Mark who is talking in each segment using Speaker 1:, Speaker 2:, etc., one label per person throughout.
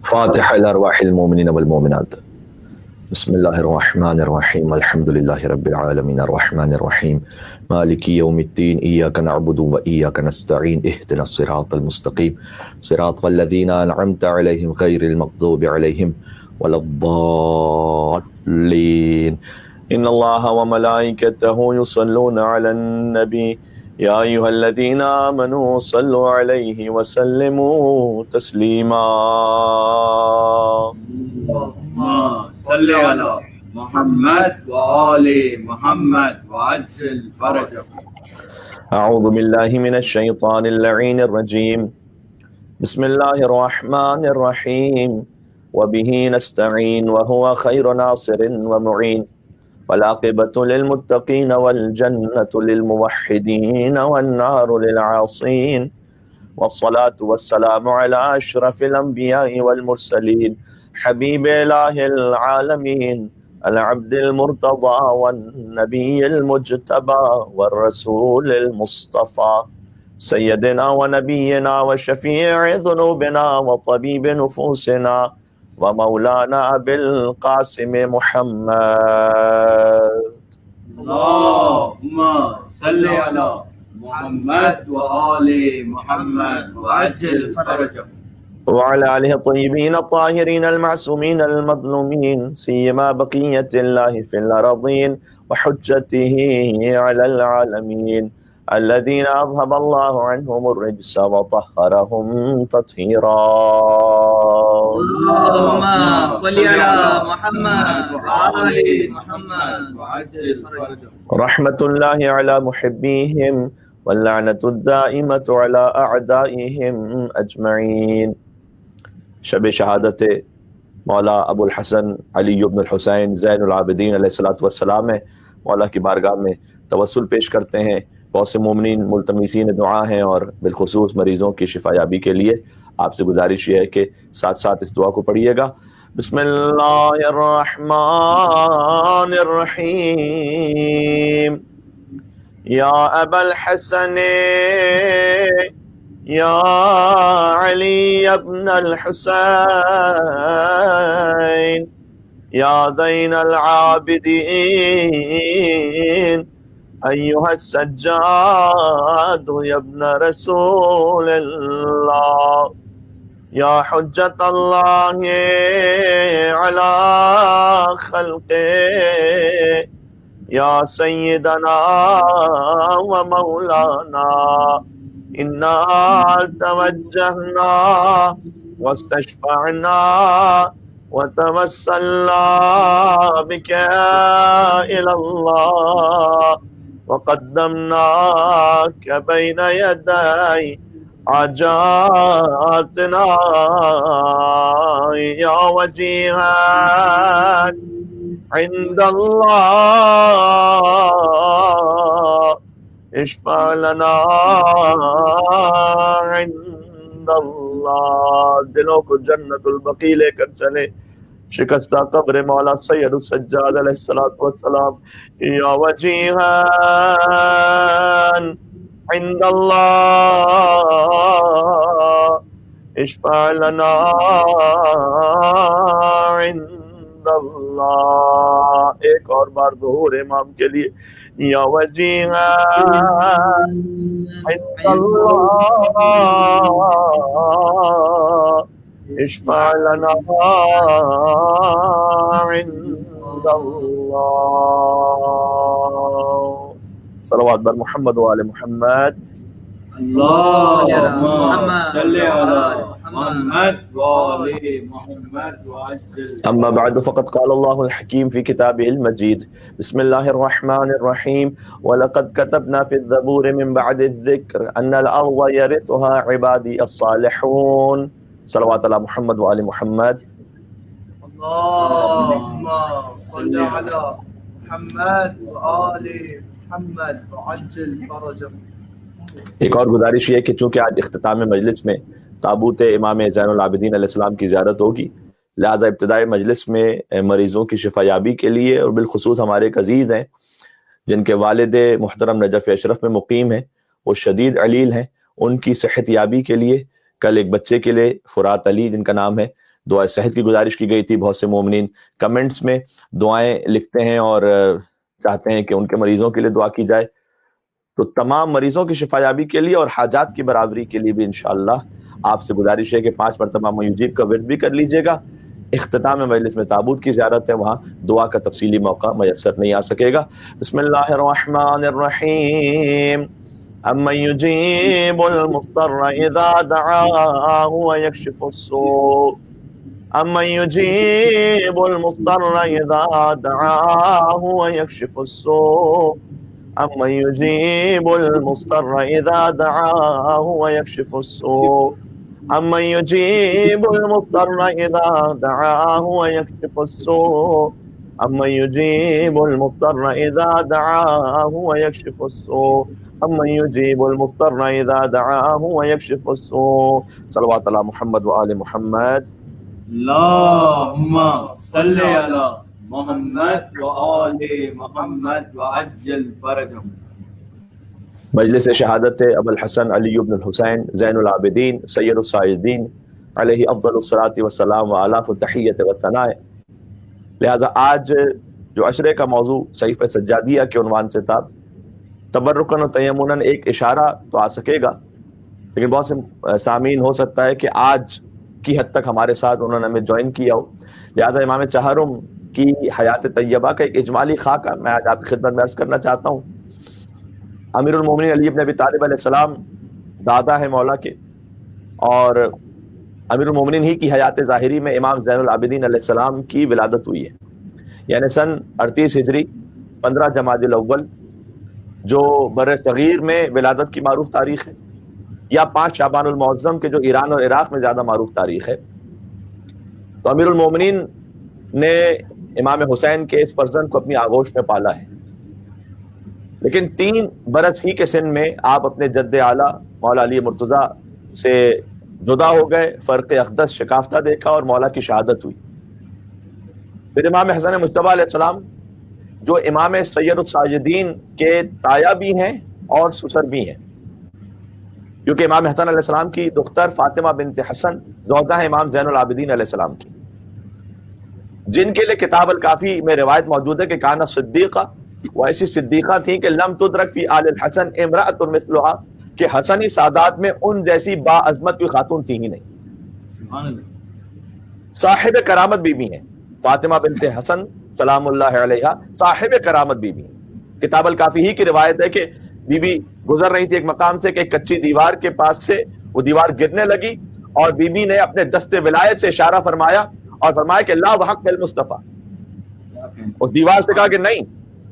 Speaker 1: فاتحة لأرواح المؤمنين والمؤمنات. بسم الله الرحمن الرحيم الحمد لله رب العالمين الرحمن الرحيم مالك يوم الدين إياك نعبد وإياك نستعين اهدنا الصراط المستقيم صراط الذين أنعمت عليهم غير المغضوب عليهم ولا الضالين. إن الله وملائكته يصلون على النبي يا أيها الذين آمنوا صلوا عليه وسلموا تسليما.
Speaker 2: اللهم صل على محمد وآل محمد وعجل فرجهم.
Speaker 1: أعوذ بالله من الشيطان اللعين الرجيم. بسم الله الرحمن الرحيم وبه نستعين وهو خير ناصر ومعين والعاقبة للمتقين والجنة للموحدين والنار للعاصين والصلاة والسلام على أشرف الأنبياء والمرسلين حبيب إله العالمين العبد المرتضى والنبي المجتبى والرسول المصطفى سيدنا ونبينا وشفيع ذنوبنا وطبيب نفوسنا ومولانا أبي القاسم محمد.
Speaker 2: اللهم صل على محمد وآل محمد وعجل فرجهم.
Speaker 1: وعلى آله الطيبين الطاهرين المعصومين المظلومين سيما بقية الله في الأرضين وحجته على العالمين الذين أذهب الله عنهم الرجس وطهرهم تطهيرا.
Speaker 3: اللهم صل على محمد وآل محمد وعجل فرجهم.
Speaker 1: رحمة الله على محبيهم واللعنة الدائمة على أعدائهم أجمعين. شب شہادت مولا ابو الحسن علی بن الحسین زین العابدین علیہ الصلوۃ والسلام ہے، مولا کی بارگاہ میں توسل پیش کرتے ہیں. بہت سے مومنین ملتمسین دعا ہیں اور بالخصوص مریضوں کی شفا یابی کے لیے آپ سے گزارش یہ ہے کہ ساتھ ساتھ اس دعا کو پڑھیے گا. بسم اللہ الرحمن الرحیم یا ابا الحسن یا علی ابن الحسین یا زین العابدین ایہا السجاد یا ابن رسول اللہ یا حجت اللہ علی خلقہ یا سیدنا و مولانا انا توجہنا واستشفعنا وتوسلنا بك إلى الله وقدمناك بين يدي حاجاتنا يا وجيها عند الله اشفع لنا عند اللہ. دلوں کو جنت البقیع لے کر چلے. شکستہ قبر مولا سید السجاد علیہ الصلوۃ والسلام یا وجیہا عند اللہ اشفع لنا عند اللہ. ایک اور بار ظہور امام کے لیے یا وجیہا عند اللہ اشفع لنا عند اللہ. صلوات بر محمد و آل محمد.
Speaker 2: اللهم صل على محمد وآل محمد وعجل.
Speaker 1: أما بعد فقد قال الله الحكيم في كتابه المجيد بسم الله الرحمن الرحيم ولقد كتبنا في الزبور من بعد الذكر أن الأرض يرثها عبادي الصالحون. صلوات على محمد وآل محمد.
Speaker 3: اللهم صل على محمد وآل محمد وعجل فرجهم.
Speaker 1: ایک اور گزارش یہ کہ چونکہ آج اختتام مجلس میں تابوت امام زین العابدین علیہ السلام کی زیارت ہوگی، لہٰذا ابتدائی مجلس میں مریضوں کی شفا یابی کے لیے اور بالخصوص ہمارے ایک عزیز ہیں جن کے والد محترم نجف اشرف میں مقیم ہیں، وہ شدید علیل ہیں، ان کی صحت یابی کے لیے کل ایک بچے کے لیے فرات علی جن کا نام ہے دعائے صحت کی گزارش کی گئی تھی. بہت سے مومنین کمنٹس میں دعائیں لکھتے ہیں اور چاہتے ہیں کہ ان کے مریضوں کے لیے دعا کی جائے. تو تمام مریضوں کی شفا یابی کے لیے اور حاجات کی برابری کے لیے بھی انشاءاللہ آپ سے گزارش ہے کہ 5 مرتبہ میوجیب کا ورد بھی کر لیجئے گا. اختتام مجلس میں تابوت کی زیارت ہے, وہاں دعا کا تفصیلی موقع میسر نہیں آ سکے گا. بسم اللہ الرحمن الرحیم. امن یجیب المضطر اذا دعاہ ویکشف السوء امن یجیب المضطر اذا دعاہ ویکشف السوء امن یجیب المضطر اذا دعاہ ویکشف السوء امن یجیب المضطر اذا دعاہ ویکشف السوء امن یجیب المضطر اذا دعاہ ویکشف السوء امن یجیب المضطر اذا دعاہ ویکشف السوء. صلوات علی محمد وآل محمد.
Speaker 2: اللہم صلی علی محمد وآل محمد وعجل فرجہم.
Speaker 1: مجلس شہادت ابو الحسن علی بن الحسین زین العابدین سید الساجدین علیہ افضل الصلاۃ والسلام وآلاف التحیۃ والثناء. لہذا آج جو عشرے کا موضوع صحیفہ سجادیہ کے عنوان سے تھا, تبرکن و تیمنن, ایک اشارہ تو آ سکے گا, لیکن بہت سے سامعین ہو سکتا ہے کہ آج کی حد تک ہمارے ساتھ انہوں نے ہمیں جوائن کیا ہو. لہٰذا امام چہرم کی حیات طیبہ کا ایک اجمالی خاکہ میں آج آپ کی خدمت میں عرض کرنا چاہتا ہوں. امیر المومنین علی بن ابی طالب علیہ السلام دادا ہے مولا کے, اور امیر المومنین ہی کی حیات ظاہری میں امام زین العابدین علیہ السلام کی ولادت ہوئی ہے, یعنی سن 38 ہجری 15 جمادی الاول, جو بر صغیر میں ولادت کی معروف تاریخ ہے, یا 5 شعبان المعظم کے جو ایران اور عراق میں زیادہ معروف تاریخ ہے. تو امیر المومنین نے امام حسین کے اس فرزند کو اپنی آغوش میں پالا ہے, لیکن 3 برس ہی کے سن میں آپ اپنے جد اعلیٰ مولا علی مرتضیٰ سے جدا ہو گئے, فرق اقدس شکافتہ دیکھا اور مولا کی شہادت ہوئی. پھر امام حسن مجتبیٰ علیہ السلام جو امام سید الساجدین کے تایا بھی ہیں اور سسر بھی ہیں, کیونکہ امام حسن علیہ السلام کی دختر فاطمہ بنت حسن زوجہ ہے امام زین العابدین علیہ السلام کی, جن کے لیے کتاب الکافی میں روایت موجود ہے کہ کانا صدیقہ, وہ ایسی صدیقہ تھیں کہ لم تدرک فی آل الحسن امرأۃ مثلھا, کہ حسنی سادات میں ان جیسی با عظمت کوئی خاتون تھی ہی نہیں.
Speaker 2: سبحان اللہ.
Speaker 1: صاحب کرامت بی بی ہیں فاطمہ بنت حسن سلام اللہ علیہ, صاحب کرامت بی بی ہیں. کتاب الکافی ہی کی روایت ہے کہ بی بی گزر رہی تھی ایک مقام سے کہ ایک کچی دیوار کے پاس سے وہ دیوار گرنے لگی, اور بی بی نے اپنے دست ولایت سے اشارہ فرمایا اور فرمایا کہ لا بحق المصطفیٰ. اس دیوار سے کہا کہ نہیں,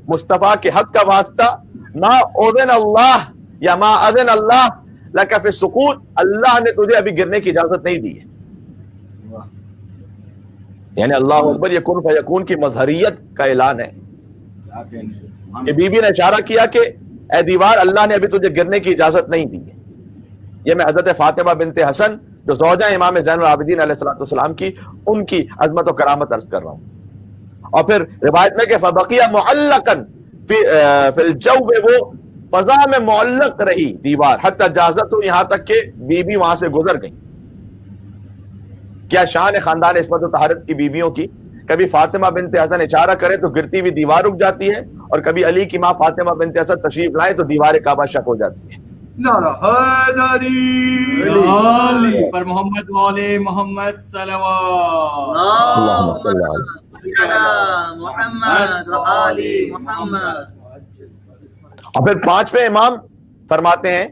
Speaker 1: مصطفیٰ کے حق کا واسطہ, ما اذن اللہ یا ما اذن اللہ لک فی السقوط, اللہ نے تجھے ابھی گرنے کی اجازت نہیں دی ہے. یعنی اللہ اکبر, یہ کن فیکون کی مظہریت کا اعلان ہے کہ بی بی نے اشارہ کیا کہ اے دیوار, اللہ نے ابھی تجھے گرنے کی اجازت نہیں دی ہے. یہ میں حضرت فاطمہ بنت حسن جو زوجہ امام زین العابدین علیہ السلام کی, ان کی عظمت و کرامت عرض کر رہا ہوں. اور پھر روایت میں کہ فبقیہ معلقاً فی الجو, وہ فضا میں معلق رہی دیوار, حتی جازت, یہاں تک کہ بی بی وہاں سے گزر گئی. کیا شان خاندان عصمت و طہارت کی بیویوں کی, کبھی فاطمہ بنت حسن اشارہ کرے تو گرتی ہوئی دیوار رک جاتی ہے, اور کبھی علی کی ماں فاطمہ بنت حسن تشریف لائے تو دیوار کعبہ شک ہو جاتی ہے.
Speaker 3: نعرہ حیدری
Speaker 2: علی پر محمد والے محمد صلوات.
Speaker 3: اللہم صلی علی محمد وآل محمد.
Speaker 1: اور پھر 5ویں امام فرماتے ہیں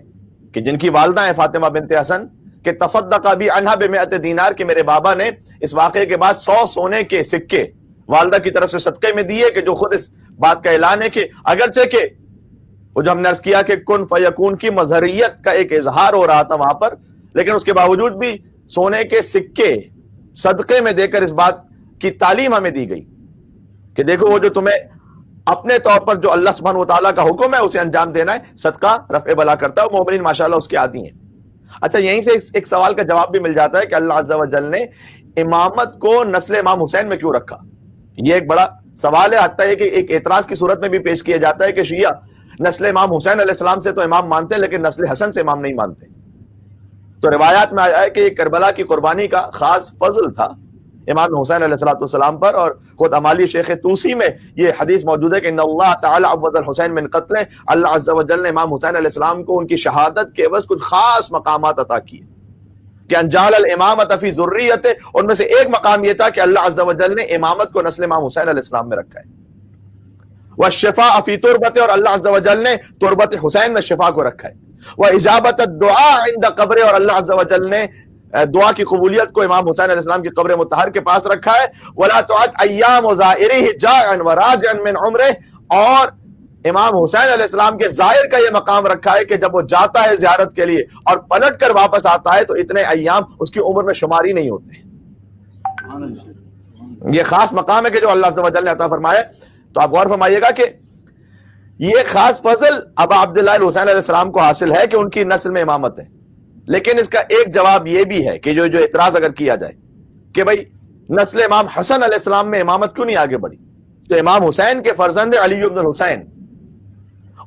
Speaker 1: کہ جن کی والدہ ہیں فاطمہ بنت حسن, کہ تصدق بی عنہا ب100 دینار, کہ میرے بابا نے اس واقعے کے بعد 100 سونے کے سکے والدہ کی طرف سے صدقے میں دیے, کہ جو خود اس بات کا اعلان ہے کہ اگرچہ کہ وہ جو ہم نے عرض کیا کہ کن فیکون کی مظہریت کا ایک اظہار ہو رہا تھا وہاں پر, لیکن اس کے باوجود بھی سونے کے سکے صدقے میں دے کر اس بات کی تعلیم ہمیں دی گئی کہ دیکھو وہ جو تمہیں اپنے طور پر جو اللہ سبحانہ وتعالیٰ کا حکم ہے اسے انجام دینا ہے, صدقہ رفع بلا کرتا ہے. مومنین ماشاءاللہ اس کے عادی ہیں. اچھا, یہیں سے ایک سوال کا جواب بھی مل جاتا ہے کہ اللہ عز و جل نے امامت کو نسل امام حسین میں کیوں رکھا. یہ ایک بڑا سوال ہے, حتیٰ ہے کہ ایک اعتراض کی صورت میں بھی پیش کیا جاتا ہے کہ شیعہ نسل امام حسین علیہ السلام سے تو امام مانتے ہیں, لیکن نسل حسن سے امام نہیں مانتے. تو روایات میں آیا ہے کہ یہ کربلا کی قربانی کا خاص فضل تھا امام حسین علیہ السلام پر، اور خود امالی شیخ توسی میں یہ حدیث موجود ہے کہ ان اللہ تعالی عوض الحسین من قتل، اللہ عز و جل نے امام حسین علیہ السلام کو ان کی شہادت کے عوض کچھ خاص مقامات عطا کیے کہ انجال الامامت فی ذریت، ان میں سے ایک مقام یہ تھا کہ اللہ عز و جل نے امامت کو نسل امام حسین علیہ السلام میں رکھا ہے، والشفاء فی تربت، اور اللہ عز و جل نے تربت حسین میں شفا کو رکھا ہے، واجابت الدعاء عند قبر، اور اللہ عز و جل نے دعا کی قبولیت کو امام حسین علیہ السلام کی قبر مطہر کے پاس رکھا ہے، ولا تعد ایام زائرہ جائعا وراجعا من عمرہ، اور امام حسین علیہ السلام کے ظاہر کا یہ مقام رکھا ہے کہ جب وہ جاتا ہے زیارت کے لیے اور پلٹ کر واپس آتا ہے تو اتنے ایام اس کی عمر میں شمار ہی نہیں ہوتے۔ یہ خاص مقام ہے کہ جو اللہ عز و جل نے عطا فرمایا۔ تو آپ غور فرمائیے گا کہ یہ خاص فضل ابا عبداللہ الحسین علیہ السلام کو حاصل ہے کہ ان کی نسل میں امامت ہے، لیکن اس کا ایک جواب یہ بھی ہے کہ جو اعتراض اگر کیا جائے کہ بھائی نسل امام حسن علیہ السلام میں امامت کیوں نہیں آگے بڑھی، تو امام حسین کے فرزند علی بن الحسین،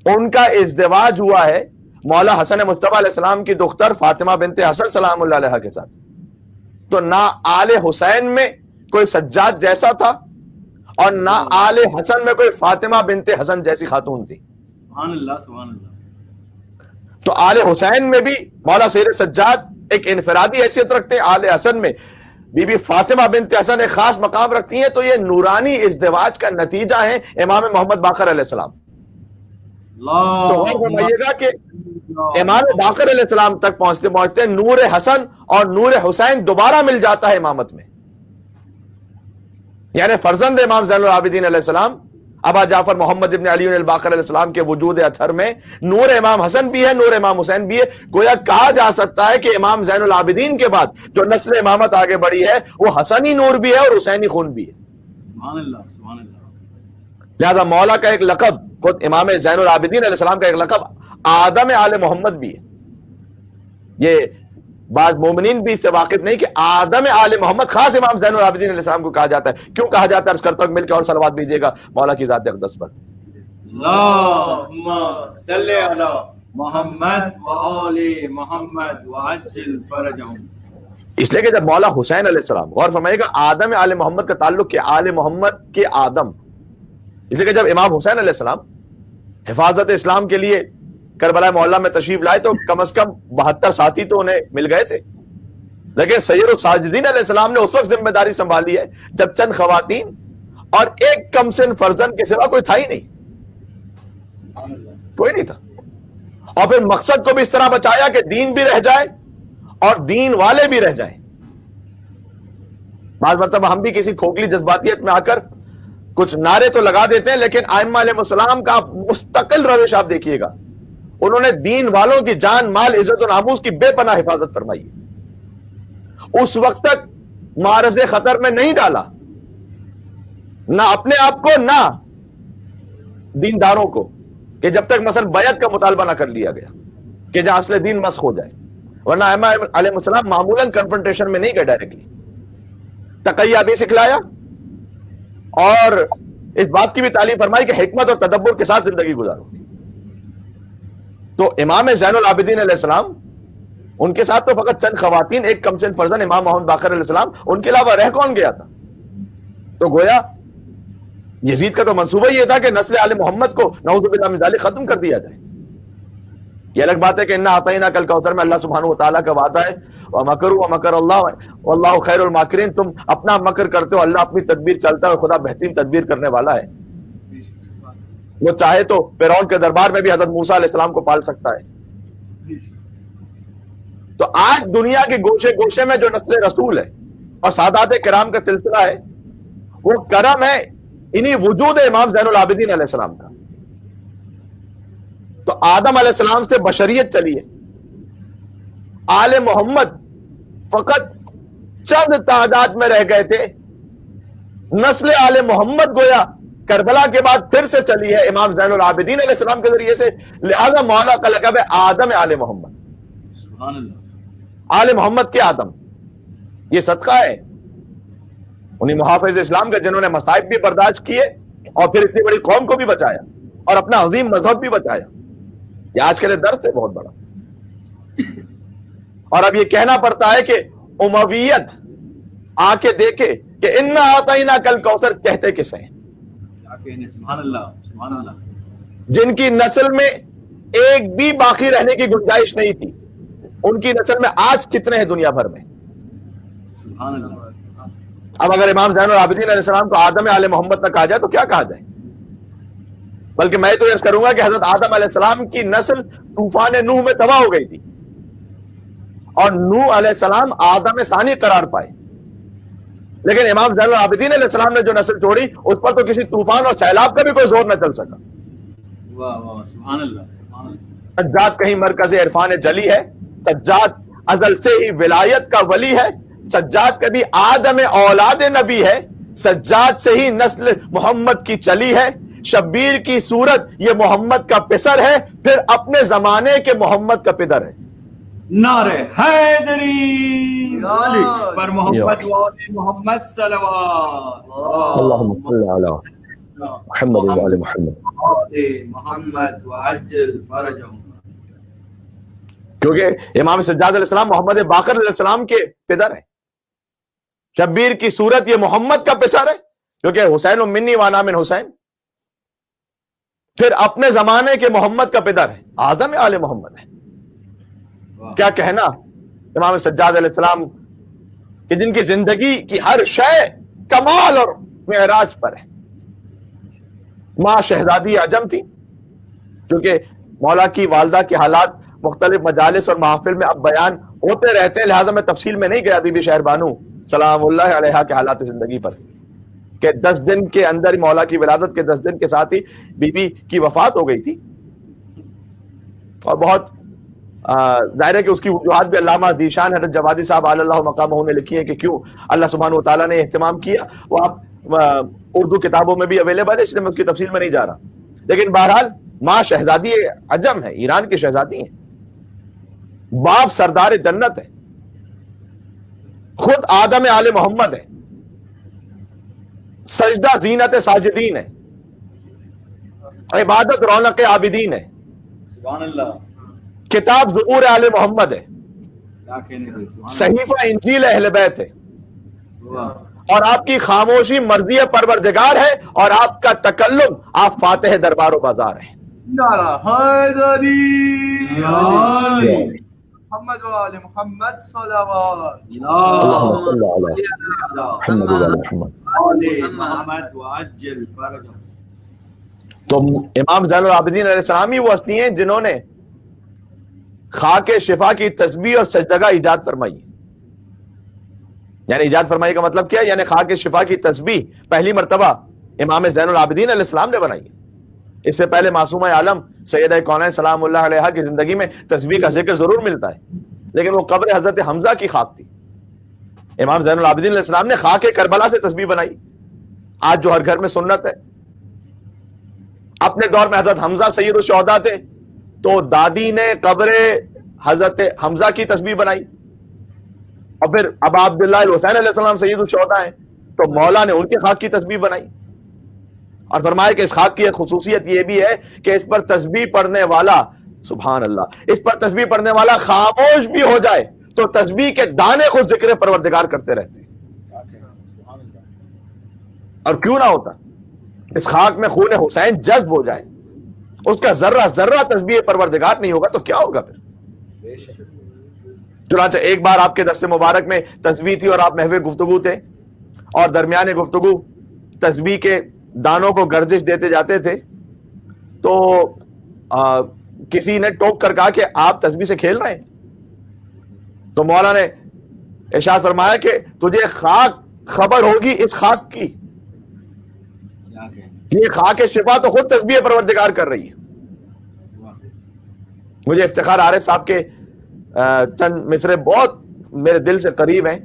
Speaker 1: ان کا ازدواج ہوا ہے مولا حسن مجتبی علیہ السلام کی دختر فاطمہ بنت حسن سلام اللہ علیہ کے ساتھ، تو نہ آل حسین میں کوئی سجاد جیسا تھا اور نہ آل حسن میں کوئی فاطمہ بنت حسن جیسی خاتون تھی۔
Speaker 2: سبحان اللہ سبحان اللہ۔
Speaker 1: تو آل حسین میں بھی مولا سید سجاد ایک انفرادی حیثیت رکھتے ہیں، آل حسن میں بی بی فاطمہ بنت حسن ایک خاص مقام رکھتی ہیں، تو یہ نورانی ازدواج کا نتیجہ ہے امام محمد باقر علیہ السلام۔ تو غور فرمائیے گا کہ امام باقر علیہ السلام تک پہنچتے پہنچتے نور حسن اور نور حسین دوبارہ مل جاتا ہے امامت میں، یعنی فرزند امام زین العابدین علیہ السلام ابا جعفر محمد ابن علی الباقر علیہ السلام کے وجود اطہر میں نور امام حسن بھی ہے، نور امام حسین بھی ہے۔ گویا کہا جا سکتا ہے کہ امام زین العابدین کے بعد جو نسل امامت آگے بڑھی ہے وہ حسنی نور بھی ہے اور حسینی خون بھی ہے۔
Speaker 2: سبحان اللہ سبحان اللہ۔
Speaker 1: لہذا مولا کا ایک لقب، خود امام زین العابدین علیہ السلام کا ایک لقب آدم آل محمد بھی ہے۔ یہ بعض مومنین بھی اس سے واقف نہیں کہ آدم آل محمد خاص امام زین العابدین علیہ السلام کو کہا جاتا ہے۔ کیوں کہا جاتا ہے عرض کرتا ہوں، مل کے اور صلوات بھیجیے گا مولا کی ذات اقدس پر۔
Speaker 2: اللہم صلی علی محمد و آل محمد وعجل فرجہم۔
Speaker 1: اس لیے کہ جب مولا حسین علیہ السلام، غور فرمائیے گا، آدم آل محمد کا تعلق کہ آل محمد کے آدم، اس لیے کہ جب امام حسین علیہ السلام حفاظت اسلام کے لیے کربلا معلیٰ میں تشریف لائے تو کم از کم 72 ساتھی تو انہیں مل گئے تھے، لیکن سید الساجدین علیہ السلام نے اس وقت ذمہ داری سنبھالی ہے جب چند خواتین اور ایک کم سن فرزند کے سوا کوئی تھا ہی نہیں، کوئی نہیں تھا، اور پھر مقصد کو بھی اس طرح بچایا کہ دین بھی رہ جائے اور دین والے بھی رہ جائیں۔ بعض مرتبہ ہم بھی کسی کھوکھلی جذباتیت میں آ کر کچھ نعرے تو لگا دیتے ہیں، لیکن ائمہ علیہ السلام کا مستقل روش آپ دیکھیے گا، انہوں نے دین والوں کی جان مال عزت و ناموس کی بے پناہ حفاظت فرمائی ہے، اس وقت تک معرض خطر میں نہیں ڈالا، نہ اپنے آپ کو نہ دینداروں کو، کہ جب تک مثلا بیعت کا مطالبہ نہ کر لیا گیا کہ جہاں اصل دین مسخ ہو جائے، ورنہ ائمہ علیہ السلام معمولاً کنفرنٹیشن میں نہیں گئے ڈائریکٹلی، تقیہ بھی سکھلایا اور اس بات کی بھی تعلیم فرمائی کہ حکمت اور تدبر کے ساتھ زندگی گزارو۔ تو امام زین العابدین علیہ السلام، ان کے ساتھ تو فقط چند خواتین، ایک کم سن فرزند امام محمد باقر علیہ السلام، ان کے علاوہ رہ کون گیا تھا؟ تو گویا یزید کا تو منصوبہ یہ تھا کہ نسل آل محمد کو نعوذ باللہ من ذالک ختم کر دیا جائے۔ یہ الگ بات ہے کہ انا اعطیناک الکوثر میں اللہ سبحانہ و تعالیٰ کا وعدہ ہے، ومکروا ومکر اللہ واللہ خیر الماکرین، تم اپنا مکر کرتے ہو، اللہ اپنی تدبیر چلتا ہے، خدا بہترین تدبیر کرنے والا ہے۔ وہ چاہے تو فرعون کے دربار میں بھی حضرت موسیٰ علیہ السلام کو پال سکتا ہے۔ تو آج دنیا کے گوشے گوشے میں جو نسل رسول ہے اور سادات کرام کا سلسلہ ہے، وہ کرم ہے انہی وجود امام زین العابدین علیہ السلام کا۔ تو آدم علیہ السلام سے بشریت چلی ہے، آل محمد فقط چند تعداد میں رہ گئے تھے، نسل آل محمد گویا کربلا کے بعد پھر سے چلی ہے امام زین العابدین علیہ السلام کے ذریعے سے، لہذا مولا کا لقب ہے آدم آل محمد،
Speaker 2: سبحان اللہ۔
Speaker 1: آل محمد کے آدم۔ یہ صدقہ ہے انہیں محافظ اسلام کا جنہوں نے مصائب بھی برداشت کیے اور پھر اتنی بڑی قوم کو بھی بچایا اور اپنا عظیم مذہب بھی بچایا۔ یہ آج کے لیے درس ہے بہت بڑا۔ اور اب یہ کہنا پڑتا ہے کہ امویت آ کے دیکھے کہ انا اعطینا کل کوثر کہتے کسے ہیں؟
Speaker 2: کیا کہنے، سبحان اللہ سبحان اللہ.
Speaker 1: جن کی نسل میں ایک بھی باقی رہنے کی گنجائش نہیں تھی، ان کی نسل میں آج کتنے ہیں دنیا بھر میں؟
Speaker 2: سبحان اللہ.
Speaker 1: اب اگر امام زین العابدین علیہ السلام کو آدم آل محمد نہ کہا جائے تو کیا کہا جائے؟ بلکہ میں تو عرض کروں گا کہ حضرت آدم علیہ السلام کی نسل طوفان نوح میں تباہ ہو گئی تھی، اور نوح علیہ السلام آدم ثانی قرار پائے، لیکن امام زین العابدین علیہ السلام نے جو نسل چھوڑی اس پر تو کسی طوفان اور سیلاب کا بھی کوئی زور نہ چل سکا.
Speaker 2: واہ واہ سبحان اللہ سبحان اللہ.
Speaker 1: سجاد کہیں مرکز عرفان جلی ہے، سجاد ازل سے ہی ولایت کا ولی ہے، سجاد کبھی آدم اولاد نبی ہے، سجاد سے ہی نسل محمد کی چلی ہے، شبیر کی صورت یہ محمد کا پسر ہے، پھر اپنے زمانے کے محمد کا پدر ہے.
Speaker 2: نعرہ حیدری
Speaker 3: علی
Speaker 2: پر محمد و آل محمد صلوات.
Speaker 1: اللہم صلی علی محمد و آل محمد.
Speaker 2: آل محمد وعجل فرجهم.
Speaker 1: کیونکہ امام سجاد علیہ السلام محمد باقر علیہ السلام کے پدر ہیں، شبیر کی صورت یہ محمد کا پسر ہے، کیونکہ حسین منی وانا من حسین، پھر اپنے زمانے کے محمد کا پدر ہے، آدم آل محمد ہے. کیا کہنا امام سجاد علیہ السلام کہ جن کی زندگی کی ہر شے کمال اور معراج پر ہے. ماں شہزادی عجم تھی، کیونکہ مولا کی والدہ کے حالات مختلف مجالس اور محافل میں اب بیان ہوتے رہتے ہیں، لہٰذا میں تفصیل میں نہیں گیا بی بی شہر بانو سلام اللہ علیہا کے حالات زندگی پر، کہ 10 دن کے اندر مولا کی ولادت کے 10 دن کے ساتھ ہی بی بی کی وفات ہو گئی تھی. اور بہت ظاہر ہے کہ اس کی وجوہات بھی علامہ ذیشان حضرت جوادی صاحب علی اللہ مقامہ نے لکھی ہیں کہ کیوں اللہ سبحانہ و تعالیٰ نے اہتمام کیا. وہ آپ اردو کتابوں میں بھی اویلیبل ہے، اس لیے میں اس کی تفصیل میں نہیں جا رہا. لیکن بہرحال ماں شہزادی عجم ہے، ایران کی شہزادی ہیں، باپ سردار جنت ہے، خود آدم آل محمد ہے، سجدہ زینت ساجدین ہے، عبادت رونق عابدین ہے،
Speaker 2: سبحان اللہ.
Speaker 1: کتاب ظہور آل محمد ہے،
Speaker 2: کیا کہنے بھائی، سبحان
Speaker 1: صحیفہ انجیل اہل بیت ہے،
Speaker 2: اللہ. واہ.
Speaker 1: اور آپ کی خاموشی مرضی پروردگار ہے، اور آپ کا تکلم آپ فاتح دربار و بازار ہیں.
Speaker 3: نعرہ حیدری
Speaker 2: علی.
Speaker 3: محمد و آل محمد صلوات.
Speaker 2: اللہم
Speaker 1: صلی علی محمد و آل محمد.
Speaker 2: آل محمد وعجل فرجهم.
Speaker 1: تو امام زین العابدین علیہ السلام ہی وہ ہستی ہیں جنہوں نے خاک شفا کی تسبیح اور سجدگاہ ایجاد فرمائی. یعنی ایجاد فرمائی کا مطلب کیا؟ یعنی خاک شفا کی تسبیح پہلی مرتبہ امام زین العابدین علیہ السلام نے بنائی. اس سے پہلے معصومہ عالم سیدہ کونین سلام اللہ علیہا کی زندگی میں تسبیح کا ذکر ضرور ملتا ہے، لیکن وہ قبر حضرت حمزہ کی خاک تھی. امام زین العابدین علیہ السلام نے خاک کربلا سے تسبیح بنائی، آج جو ہر گھر میں سنت ہے. اپنے دور میں حضرت حمزہ سید الشہداء تھے، تو دادی نے قبر حضرت حمزہ کی تسبیح بنائی، اور پھر اب عبداللہ الحسین علیہ السلام سید الشہداء ہیں تو مولا نے ان کے خاک کی تسبیح بنائی. اور فرمایا کہ اس خاک کی ایک خصوصیت یہ بھی ہے کہ اس پر تسبیح پڑھنے والا، سبحان اللہ، اس پر تسبیح پڑھنے والا خاموش بھی ہو جائے تو تسبیح کے دانے خود ذکر پروردگار کرتے رہتے ہیں. اور کیوں نہ ہوتا، اس خاک میں خون حسین جذب ہو جائے، اس کا ذرہ ذرہ تسبیح پروردگار نہیں ہوگا تو کیا ہوگا پھر؟ چنانچہ ایک بار آپ کے دست مبارک میں تسبیح تھی اور آپ محو گفتگو تھے، اور درمیان گفتگو تسبیح کے دانوں کو گردش دیتے جاتے تھے، تو کسی نے ٹوک کر کہا کہ آپ تسبیح سے کھیل رہے ہیں. تو مولا نے ارشاد فرمایا کہ تجھے خاک خبر ہوگی اس خاک کی، یہ خاک شفا تو خود تسبیح پروردگار کر رہی ہے. مجھے افتخار عارف صاحب کے چند مصرے بہت میرے دل سے قریب ہیں،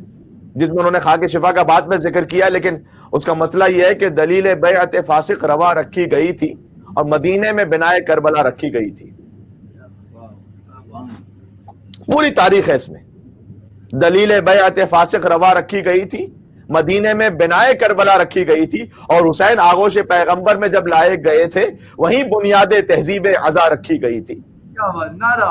Speaker 1: جس میں انہوں نے خاک شفا کا بعد میں ذکر کیا، لیکن اس کا مسئلہ یہ ہے کہ دلیل بیعت فاسق روا رکھی گئی تھی اور مدینے میں بنائے کربلا رکھی گئی تھی. پوری تاریخ ہے اس میں. دلیل بیعت فاسق روا رکھی گئی تھی، مدینے میں بنائے کربلا رکھی گئی تھی، اور حسین آغوش پیغمبر میں جب لائے گئے تھے وہیں بنیاد تہذیب عزا رکھی گئی تھی.
Speaker 3: نعرہ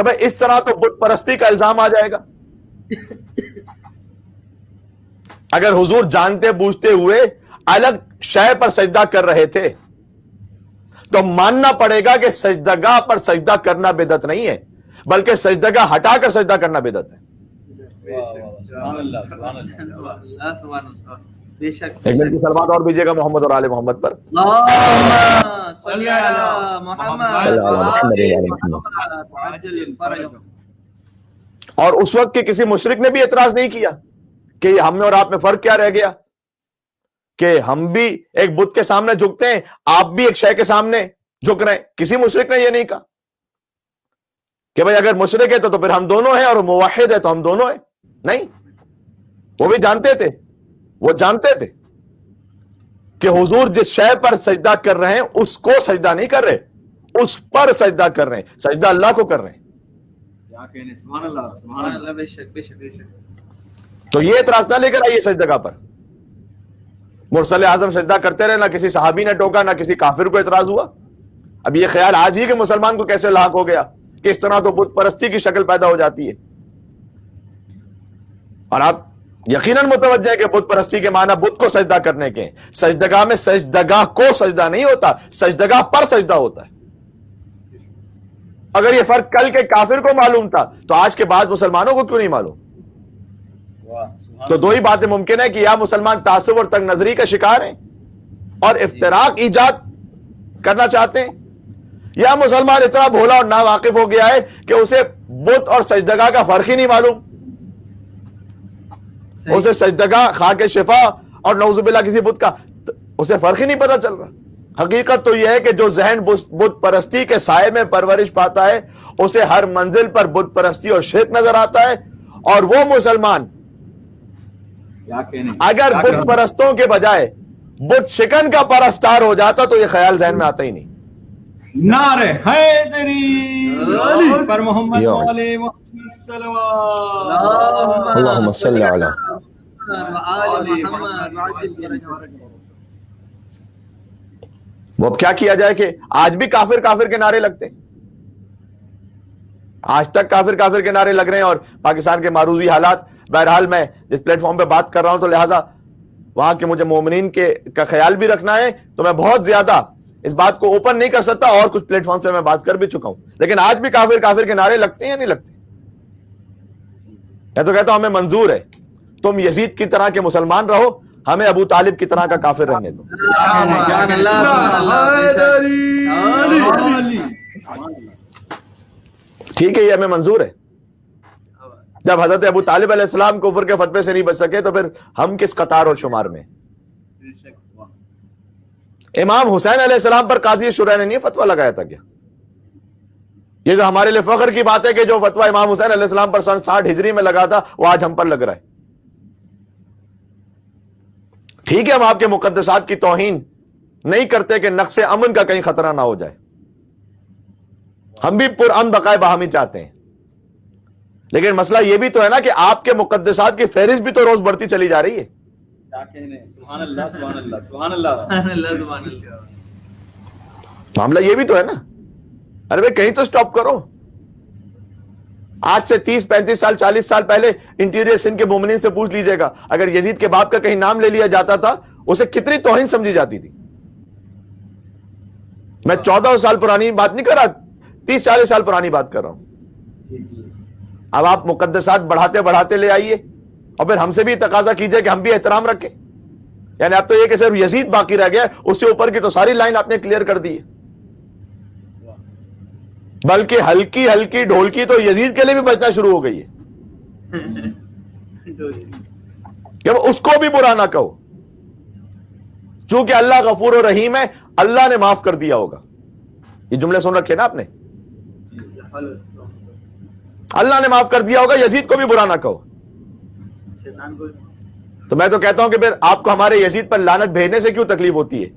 Speaker 1: کہ بھائی اس طرح تو بت پرستی کا الزام آ جائے گا. اگر حضور جانتے بوجھتے ہوئے الگ شے پر سجدہ کر رہے تھے تو ماننا پڑے گا کہ سجدگاہ پر سجدہ کرنا بدعت نہیں ہے، بلکہ سجدگاہ ہٹا کر سجدہ کرنا بدعت ہے.
Speaker 2: سبحان اللہ سبحان اللہ
Speaker 3: سبحان اللہ. بے شک.
Speaker 1: ایک منٹ کی سلوات اور بھیجیے گا محمد اور آل محمد پر.
Speaker 3: اللہم صلی علی محمد وعجل فرجهم.
Speaker 1: اور اس وقت کے کسی مشرک نے بھی اعتراض نہیں کیا کہ ہم میں اور آپ میں فرق کیا رہ گیا، کہ ہم بھی ایک بت کے سامنے جھکتے ہیں، آپ بھی ایک شے کے سامنے جھک رہے ہیں. کسی مشرک نے یہ نہیں کہا کہ بھئی اگر مشرک ہے تو پھر ہم دونوں ہیں، اور موحد ہے تو ہم دونوں ہیں. نہیں، وہ بھی جانتے تھے، وہ جانتے تھے کہ حضور جس شے پر سجدہ کر رہے ہیں اس کو سجدہ نہیں کر رہے، اس پر سجدہ کر رہے ہیں، سجدہ اللہ کو کر رہے ہیں.
Speaker 2: کیا کہنے. سبحان اللہ
Speaker 3: سبحان اللہ. بے شک بے شک بے شک.
Speaker 1: تو یہ اعتراض نہ لے کر آئیے سجدگاہ پر. مرسل اعظم سجدہ کرتے رہے، نہ کسی صحابی نے ٹوکا، نہ کسی کافر کو اعتراض ہوا. اب یہ خیال آج ہی کہ مسلمان کو کیسے لاحق ہو گیا کہ اس طرح تو بت پرستی کی شکل پیدا ہو جاتی ہے. اور آپ یقیناً متوجہ ہے کہ بت پرستی کے معنی بت کو سجدہ کرنے کے ہیں. سجدگاہ میں سجدگاہ کو سجدہ نہیں ہوتا، سجدگاہ پر سجدہ ہوتا ہے. اگر یہ فرق کل کے کافر کو معلوم تھا تو آج کے بعض مسلمانوں کو کیوں نہیں معلوم؟ تو دو ہی باتیں ممکن ہے کہ یا مسلمان تعصب اور تنگ نظری کا شکار ہیں اور افتراق ایجاد کرنا چاہتے ہیں، یا مسلمان اتنا بھولا اور ناواقف ہو گیا ہے کہ اسے بت اور سجدگاہ کا فرق ہی نہیں معلوم. اسے سجدگاہ خاک شفا اور نعوذ باللہ کسی بت کا اسے فرق ہی نہیں پتا چل رہا. حقیقت تو یہ ہے کہ جو ذہن بت پرستی کے سائے میں پرورش پاتا ہے اسے ہر منزل پر بت پرستی اور شرک نظر آتا ہے. اور وہ مسلمان
Speaker 2: کیا کہنے.
Speaker 1: اگر بت پرستوں کے بجائے بت شکن کا پرستار ہو جاتا تو یہ خیال ذہن میں آتا ہی نہیں.
Speaker 2: نعرہ حیدری پر محمد والے محمد صلوات.
Speaker 1: اللہم صلی علی. وہ اب کیا کیا جائے کہ آج بھی کافر کافر کے نعرے لگتے ہیں. آج تک کافر کافر کے نعرے لگ رہے ہیں. اور پاکستان کے معروضی حالات، بہرحال میں جس پلیٹ فارم پہ بات کر رہا ہوں تو لہٰذا وہاں کے مجھے مومنین کا خیال بھی رکھنا ہے، تو میں بہت زیادہ اس بات کو اوپن نہیں کر سکتا. اور کچھ پلیٹ فارم پہ میں بات کر بھی چکا ہوں، لیکن آج بھی کافر کافر کے نعرے لگتے ہیں یا نہیں لگتے؟ میں تو کہتا ہوں ہمیں منظور ہے تم یزید کی طرح کے مسلمان رہو، ہمیں ابو طالب کی طرح کا کافر رہنے دو. ٹھیک ہے، یہ ہمیں منظور ہے. جب حضرت ابو طالب علیہ السلام کفر کے فتوے سے نہیں بچ سکے تو پھر ہم کس قطار اور شمار میں؟ امام حسین علیہ السلام پر قاضی شرح نے نہیں فتویٰ لگایا تھا کیا؟ یہ جو ہمارے لیے فخر کی بات ہے کہ جو فتویٰ امام حسین علیہ السلام پر سن 60 ہجری میں لگا تھا وہ آج ہم پر لگ رہا ہے. ٹھیک ہے، ہم آپ کے مقدسات کی توہین نہیں کرتے کہ نقص امن کا کہیں خطرہ نہ ہو جائے. ہم بھی پرامن بقائے باہمی چاہتے ہیں، لیکن مسئلہ یہ بھی تو ہے نا کہ آپ کے مقدسات کی فہرست بھی تو روز بڑھتی چلی جا رہی ہے.
Speaker 2: سبحان اللہ سبحان اللہ سبحان اللہ.
Speaker 1: معاملہ یہ بھی تو ہے نا. ارے بھائی کہیں تو سٹاپ کرو. آج سے 30 35 سال 40 سال پہلے انٹیریئر سندھ کے مومنین سے پوچھ لیجئے گا، اگر یزید کے باپ کا کہیں نام لے لیا جاتا تھا اسے کتنی توہین سمجھی جاتی تھی. میں 14 سال پرانی بات نہیں کر رہا، 30 40 سال پرانی بات کر رہا ہوں. اب آپ مقدسات بڑھاتے بڑھاتے لے آئیے اور پھر ہم سے بھی تقاضا کیجئے کہ ہم بھی احترام رکھیں. یعنی اب تو یہ کہ صرف یزید باقی رہ گیا، اس سے اوپر کی تو ساری لائن آپ نے کلیئر کر دی ہے. بلکہ ہلکی ہلکی ڈھولکی تو یزید کے لیے بھی بجنا شروع ہو گئی ہے کہ اس کو بھی برا نہ کہو. چونکہ اللہ غفور و رحیم ہے، اللہ نے معاف کر دیا ہوگا. یہ جملے سن رکھے نا آپ نے، اللہ نے معاف کر دیا ہوگا، یزید کو بھی برا نہ کہو. تو میں تو کہتا ہوں کہ پھر آپ کو ہمارے یزید پر لعنت بھیجنے سے کیوں تکلیف ہوتی ہے؟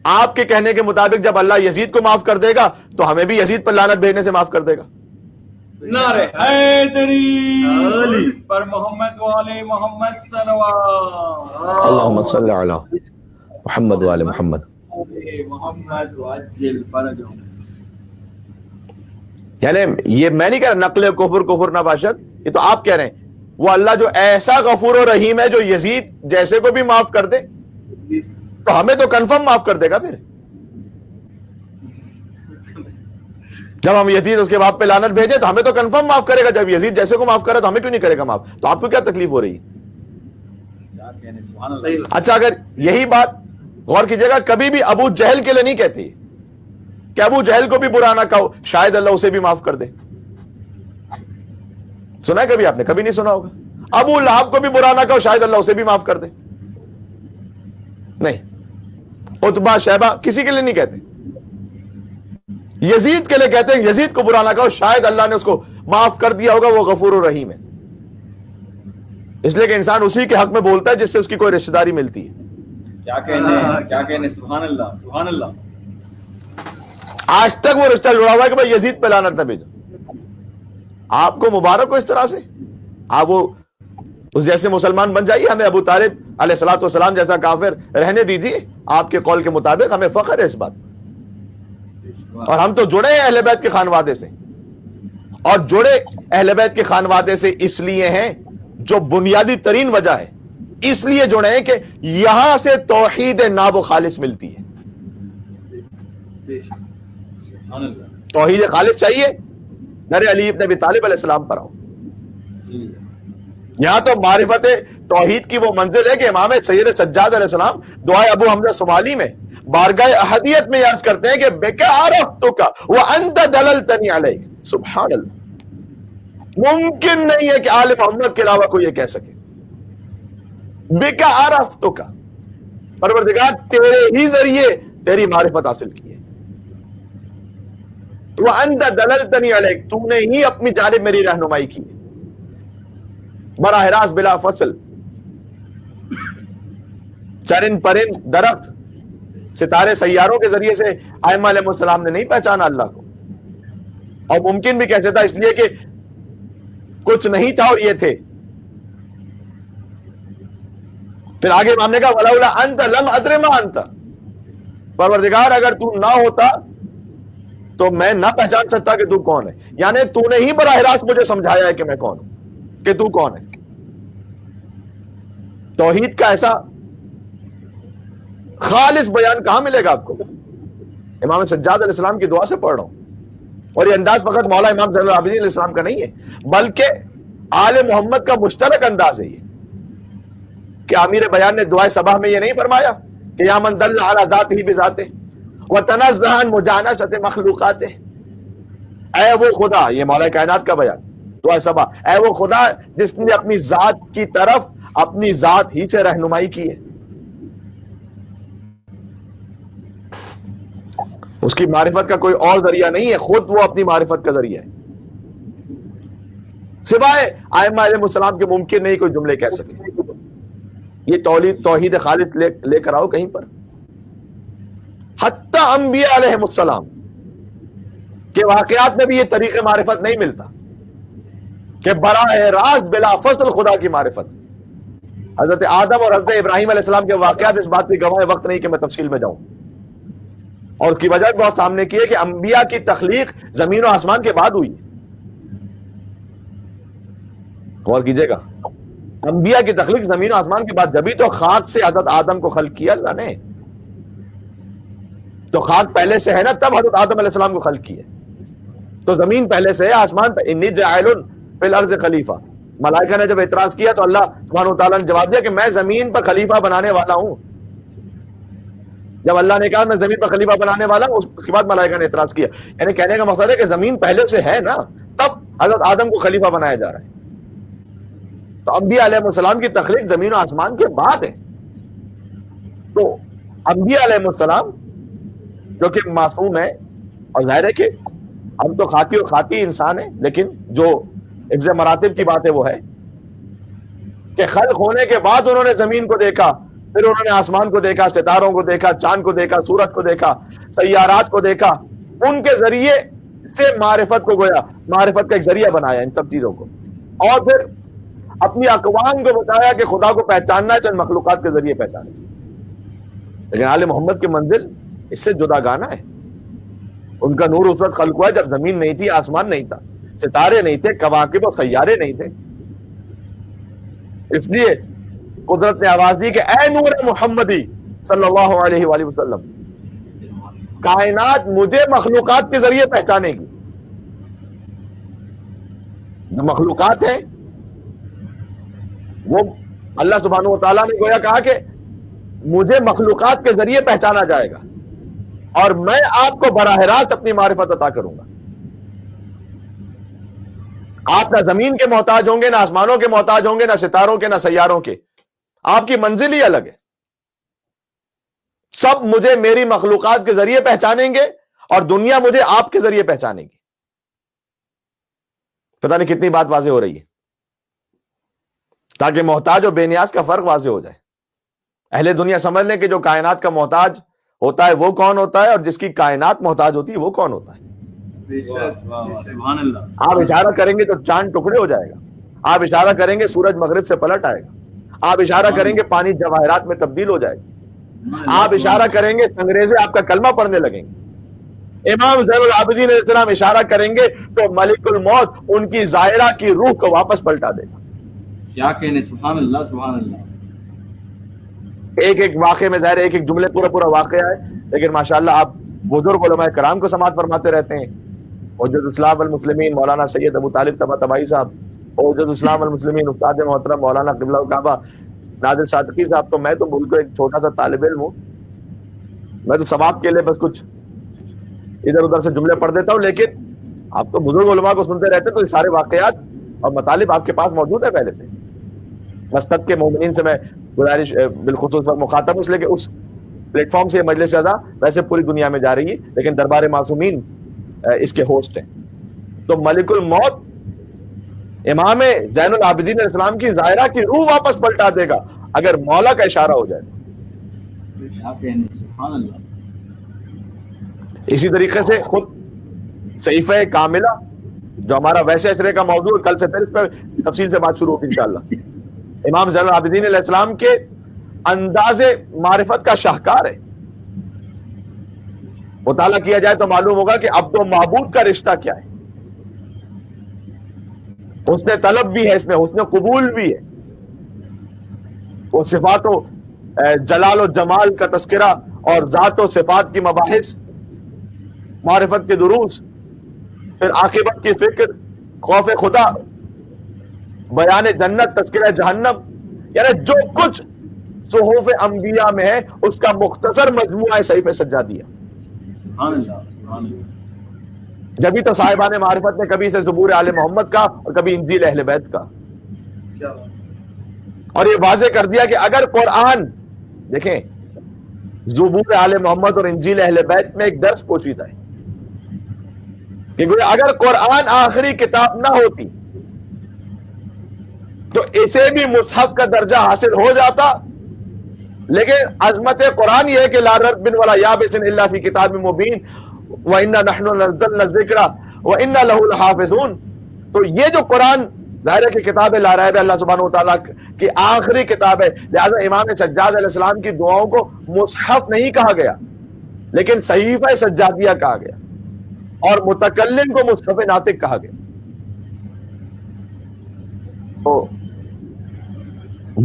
Speaker 1: آپ کے کہنے کے مطابق جب اللہ یزید کو معاف کر دے گا تو ہمیں بھی یزید پر لعنت بھیجنے سے معاف کر دے گا.
Speaker 2: نعرہ حیدری پر محمد والے محمد صلوات.
Speaker 1: اللہم صلی علی محمد والے محمد.
Speaker 2: محمد وعجل فرجهم.
Speaker 1: یعنی یہ میں نہیں کہہ رہا نقل کفر نہ باشد، یہ تو آپ کہہ رہے ہیں وہ اللہ جو ایسا غفور و رحیم ہے جو یزید جیسے کو بھی معاف کر دے تو ہمیں تو کنفرم معاف کر دے گا. پھر جب ہم یزید اس کے باپ پہ لعنت بھیجے تو ہمیں تو کنفرم معاف کرے گا. جب یزید جیسے کو معاف کرا تو ہمیں کیوں نہیں کرے گا معاف؟ تو آپ کو کیا تکلیف ہو رہی ہے؟ اچھا اگر یہی بات غور کیجیے گا، کبھی بھی ابو جہل کے لیے نہیں کہتی کہ ابو جہل کو بھی برا نہ کہو، شاید اللہ اسے بھی معاف کر دے. سنا ہے کبھی آپ نے؟ کبھی نہیں سنا ہوگا. ابو لہب کو بھی برا نہ کہو، شاید اللہ اسے بھی معاف کر دے. نہیں، عتبہ شیبہ کسی کے لیے نہیں کہتے. یزید کے لیے کہتے ہیں یزید کو برا نہ کہو، شاید اللہ نے اس کو معاف کر دیا ہوگا، وہ غفور و رحیم ہے. اس لیے کہ انسان اسی کے حق میں بولتا ہے جس سے اس کی کوئی رشتہ داری ملتی ہے.
Speaker 2: کیا کہنے سبحان اللہ سبحان اللہ.
Speaker 1: آج تک وہ رشتہ جڑا ہوا ہے کہ بھائی یزید پہ لعنت نہ بھیجو. آپ کو مبارک ہو اس طرح سے، آپ وہ اس جیسے مسلمان بن جائیے. ہمیں ابو طالب علیہ الصلوۃ والسلام جیسا کافر رہنے دیجیے. آپ کے قول کے مطابق ہمیں فخر ہے اس بات. اور ہم تو جڑے ہیں اہل بیت کے خانوادے سے، اور جڑے اہل بیت کے خانوادے سے اس لیے ہیں، جو بنیادی ترین وجہ ہے اس لیے جڑے ہیں کہ یہاں سے توحید ناب و خالص ملتی ہے. توحید خالص چاہیے، در علی ابن ابی طالب علیہ السلام پر آؤ. یہاں تو معرفت توحید کی وہ منزل ہے کہ امام سید سجاد علیہ السلام دعائے ابو حمزہ صومالی میں بارگاہ احدیت میں عرض کرتے ہیں کہ بک عرفتک وانت دللتنی علیک. سبحان اللہ، ممکن نہیں ہے کہ آل محمد کے علاوہ کوئی یہ کہہ سکے. بک عرفتک، پروردگار تیرے ہی ذریعے تیری معرفت حاصل کی ہے. وانت دللتنی علیک، تو نے ہی اپنی جانب میری رہنمائی کی ہے براہ راست بلا فصل. چرند پرند درخت ستارے سیاروں کے ذریعے سے ائمہ علیہ السلام نے نہیں پہچانا اللہ کو. اور ممکن بھی کیسے تھا؟ اس لیے کہ کچھ نہیں تھا اور یہ تھے. پھر آگے امام نے کہا ولولا انت لم ادر ما انت، پروردگار اگر تو نہ ہوتا تو میں نہ پہچان سکتا کہ تو کون ہے. یعنی تو نے ہی براہ راست مجھے سمجھایا ہے کہ میں کون ہوں، کہ تو کون ہے. توحید کا ایسا خالص بیان کہاں ملے گا آپ کو؟ امام سجاد علیہ السلام کی دعا سے پڑھ رہا ہوں. اور یہ انداز فقط مولا امام زین العابدین علیہ السلام کا نہیں ہے، بلکہ آل محمد کا مشترک انداز ہے یہ. کہ امیر بیان نے دعائے صباح میں یہ نہیں فرمایا کہ یا من دل علی ذاتہ بذاتہ وتنزہ عن مجانست مخلوقاتہ، اے وہ خدا، یہ مولا کائنات کا بیان دعائے صباح، اے وہ خدا جس نے اپنی ذات کی طرف اپنی ذات ہی سے رہنمائی کی ہے. اس کی معرفت کا کوئی اور ذریعہ نہیں ہے، خود وہ اپنی معرفت کا ذریعہ ہے. سوائے ائمہ علیہ السلام کے ممکن نہیں کوئی جملے کہہ سکے. یہ توحید خالص لے کر آؤ کہیں پر. حتی انبیاء علیہ السلام کے واقعات میں بھی یہ طریق معرفت نہیں ملتا کہ براہ راست بلا فصل خدا کی معرفت. حضرت آدم اور حضرت ابراہیم علیہ السلام کے واقعات اس بات کی گواہ وقت نہیں کہ میں تفصیل میں جاؤں، اور اس کی وجہ بہت سامنے کی ہے کہ انبیاء کی تخلیق زمین و آسمان کے بعد ہوئی. غور کیجئے گا، انبیاء کی تخلیق زمین و آسمان کے بعد. جبھی تو خاک سے حضرت آدم کو خلق کیا اللہ نے. تو خاک پہلے سے ہے نا، تب حضرت آدم علیہ السلام کو خلق کیا. تو زمین پہلے سے ہے، آسمان پہ. انی جاعل فی الارض خلیفہ. ملائکہ نے جب اعتراض کیا تو اللہ سبحانہ وتعالیٰ نے جواب دیا کہ میں زمین پر خلیفہ بنانے والا ہوں. جب اللہ نے کہا میں زمین پر خلیفہ بنانے والا ہوں، اس کے بعد ملائکہ نے اعتراض کیا. یعنی کہنے کا مقصد ہے کہ زمین پہلے سے ہے نا، تب حضرت آدم کو خلیفہ بنایا جا رہا ہے. تو انبیاء علیہ السلام کی تخلیق زمین و آسمان کے بعد ہے. تو انبیاء علیہ السلام جو کہ معصوم ہے، اور ظاہر ہے کہ ہم تو خاکی اور خاطی انسان ہیں، لیکن جو حفظ مراتب کی بات ہے وہ ہے کہ خلق ہونے کے بعد انہوں نے زمین کو دیکھا، پھر انہوں نے آسمان کو دیکھا، ستاروں کو دیکھا، چاند کو دیکھا، سورج کو دیکھا، سیارات کو دیکھا. ان کے ذریعے سے معرفت کو گویا معرفت کا ایک ذریعہ بنایا ان سب چیزوں کو، اور پھر اپنی اقوام کو بتایا کہ خدا کو پہچاننا ہے تو ان مخلوقات کے ذریعے پہچانا. لیکن آل محمد کی منزل اس سے جدا گانا ہے. ان کا نور اس وقت خلق ہوا جب زمین نہیں تھی، آسمان نہیں تھا، ستارے نہیں تھے، کواکب اور سیارے نہیں تھے. اس لیے قدرت نے آواز دی کہ اے نور محمدی صلی اللہ علیہ وآلہ وسلم، کائنات مجھے مخلوقات کے ذریعے پہچانے گی. جو مخلوقات ہیں وہ اللہ سبحانہ و تعالیٰ نے گویا کہا کہ مجھے مخلوقات کے ذریعے پہچانا جائے گا اور میں آپ کو براہ راست اپنی معرفت عطا کروں گا. آپ نہ زمین کے محتاج ہوں گے، نہ آسمانوں کے محتاج ہوں گے، نہ ستاروں کے، نہ سیاروں کے. آپ کی منزل ہی الگ ہے. سب مجھے میری مخلوقات کے ذریعے پہچانیں گے اور دنیا مجھے آپ کے ذریعے پہچانے گی. پتہ نہیں کتنی بات واضح ہو رہی ہے تاکہ محتاج اور بے نیاز کا فرق واضح ہو جائے. اہل دنیا سمجھ لیں کہ جو کائنات کا محتاج ہوتا ہے وہ کون ہوتا ہے اور جس کی کائنات محتاج ہوتی ہے وہ کون ہوتا ہے.
Speaker 2: سبحان اللہ.
Speaker 1: آپ اشارہ کریں گے تو چاند ٹکڑے ہو جائے گا. آپ اشارہ کریں گے سورج مغرب سے پلٹ آئے گا. آپ اشارہ کریں گے پانی جواہرات میں تبدیل ہو جائے گا. آپ اشارہ کریں گے انگریزے آپ کا کلمہ پڑھنے لگیں گے. امام زین العابدین علیہ السلام اشارہ کریں گے تو ملک الموت ان کی زائرہ کی روح کو واپس پلٹا دے گا.
Speaker 2: کیا کہنے. سبحان اللہ سبحان اللہ.
Speaker 1: ایک ایک واقعے میں ظاہر ایک ایک جملے پورا واقعہ ہے، لیکن ماشاءاللہ آپ بزرگ علماء کرام کو سماعت فرماتے رہتے ہیں. حجت اسلام المسلمین مولانا سید ابو طالب طباطبائی صاحب، حجت اسلام المسلمین استاد محترم مولانا قبلہ الکعبہ نادر صادقی صاحب. تو میں تو بالکل ایک چھوٹا سا طالب علم ہوں، میں تو ثواب کے لیے بس کچھ ادھر ادھر سے جملے پڑھ دیتا ہوں، لیکن آپ تو بزرگ علماء کو سنتے رہتے تو یہ سارے واقعات اور مطالب آپ کے پاس موجود ہے پہلے سے. مسقط کے مومنین سے میں گزارش بالخصوص مخاطب ہوں، اس لیے کہ اس پلیٹ فارم سے مجلس رضا ویسے پوری دنیا میں جا رہی ہے، لیکن دربار معصومین اس کے ہوسٹ ہیں. تو ملک الموت امام زین العابدین علیہ السلام کی زائرہ کی روح واپس پلٹا دے گا اگر مولا کا اشارہ ہو جائے.
Speaker 2: کیا کہنے. سبحان اللہ.
Speaker 1: اسی طریقے سے خود صحیفہ کاملہ جو ہمارا ویسے اشرے کا موضوع ہے، کل سے پھر اس پہ تفصیل سے بات شروع ہوگی انشاءاللہ. امام زین العابدین علیہ السلام کے انداز معرفت کا شاہکار ہے. مطالعہ کیا جائے تو معلوم ہوگا کہ عبد و معبود کا رشتہ کیا ہے. حسن طلب بھی ہے اس میں، حسن قبول بھی ہے. وہ صفات و جلال و جمال کا تذکرہ اور ذات و صفات کی مباحث، معرفت کے دروس، پھر عاقبت کی فکر، خوف خدا، بیان جنت، تذکرہ جہنم، یعنی جو کچھ صحف انبیاء میں ہے اس کا مختصر مجموعہ صحیفہ سجادیہ.
Speaker 2: سبحان اللہ سبحان اللہ.
Speaker 1: جبھی تو صاحبان معرفت نے کبھی اسے زبور آل محمد کا اور کبھی انجیل اہل بیت کا، اور یہ واضح کر دیا کہ اگر قرآن دیکھیں زبور آل محمد اور انجیل اہل بیت میں ایک درس پوشیدہ ہے کہ اگر قرآن آخری کتاب نہ ہوتی تو اسے بھی مصحف کا درجہ حاصل ہو جاتا، لیکن عظمت قرآن یہ ہے کہ لا رتب ولا یابس الا فی کتاب مبین وَإِنَّا نَحْنُ نَزَّلْنَا الذِّكْرَ وَإِنَّا لَهُ لَحَافِظُونَ. تو یہ جو قرآن ظاہر ہے کہ کتاب لا ریب ہے، اللہ سبحانہ وتعالیٰ کی آخری کتاب ہے، لہذا امام سجاد علیہ السلام کی دعاؤں کو مصحف نہیں کہا گیا لیکن صحیفہ سجادیہ کہا گیا، اور متکلم کو مصحف ناطق کہا گیا. تو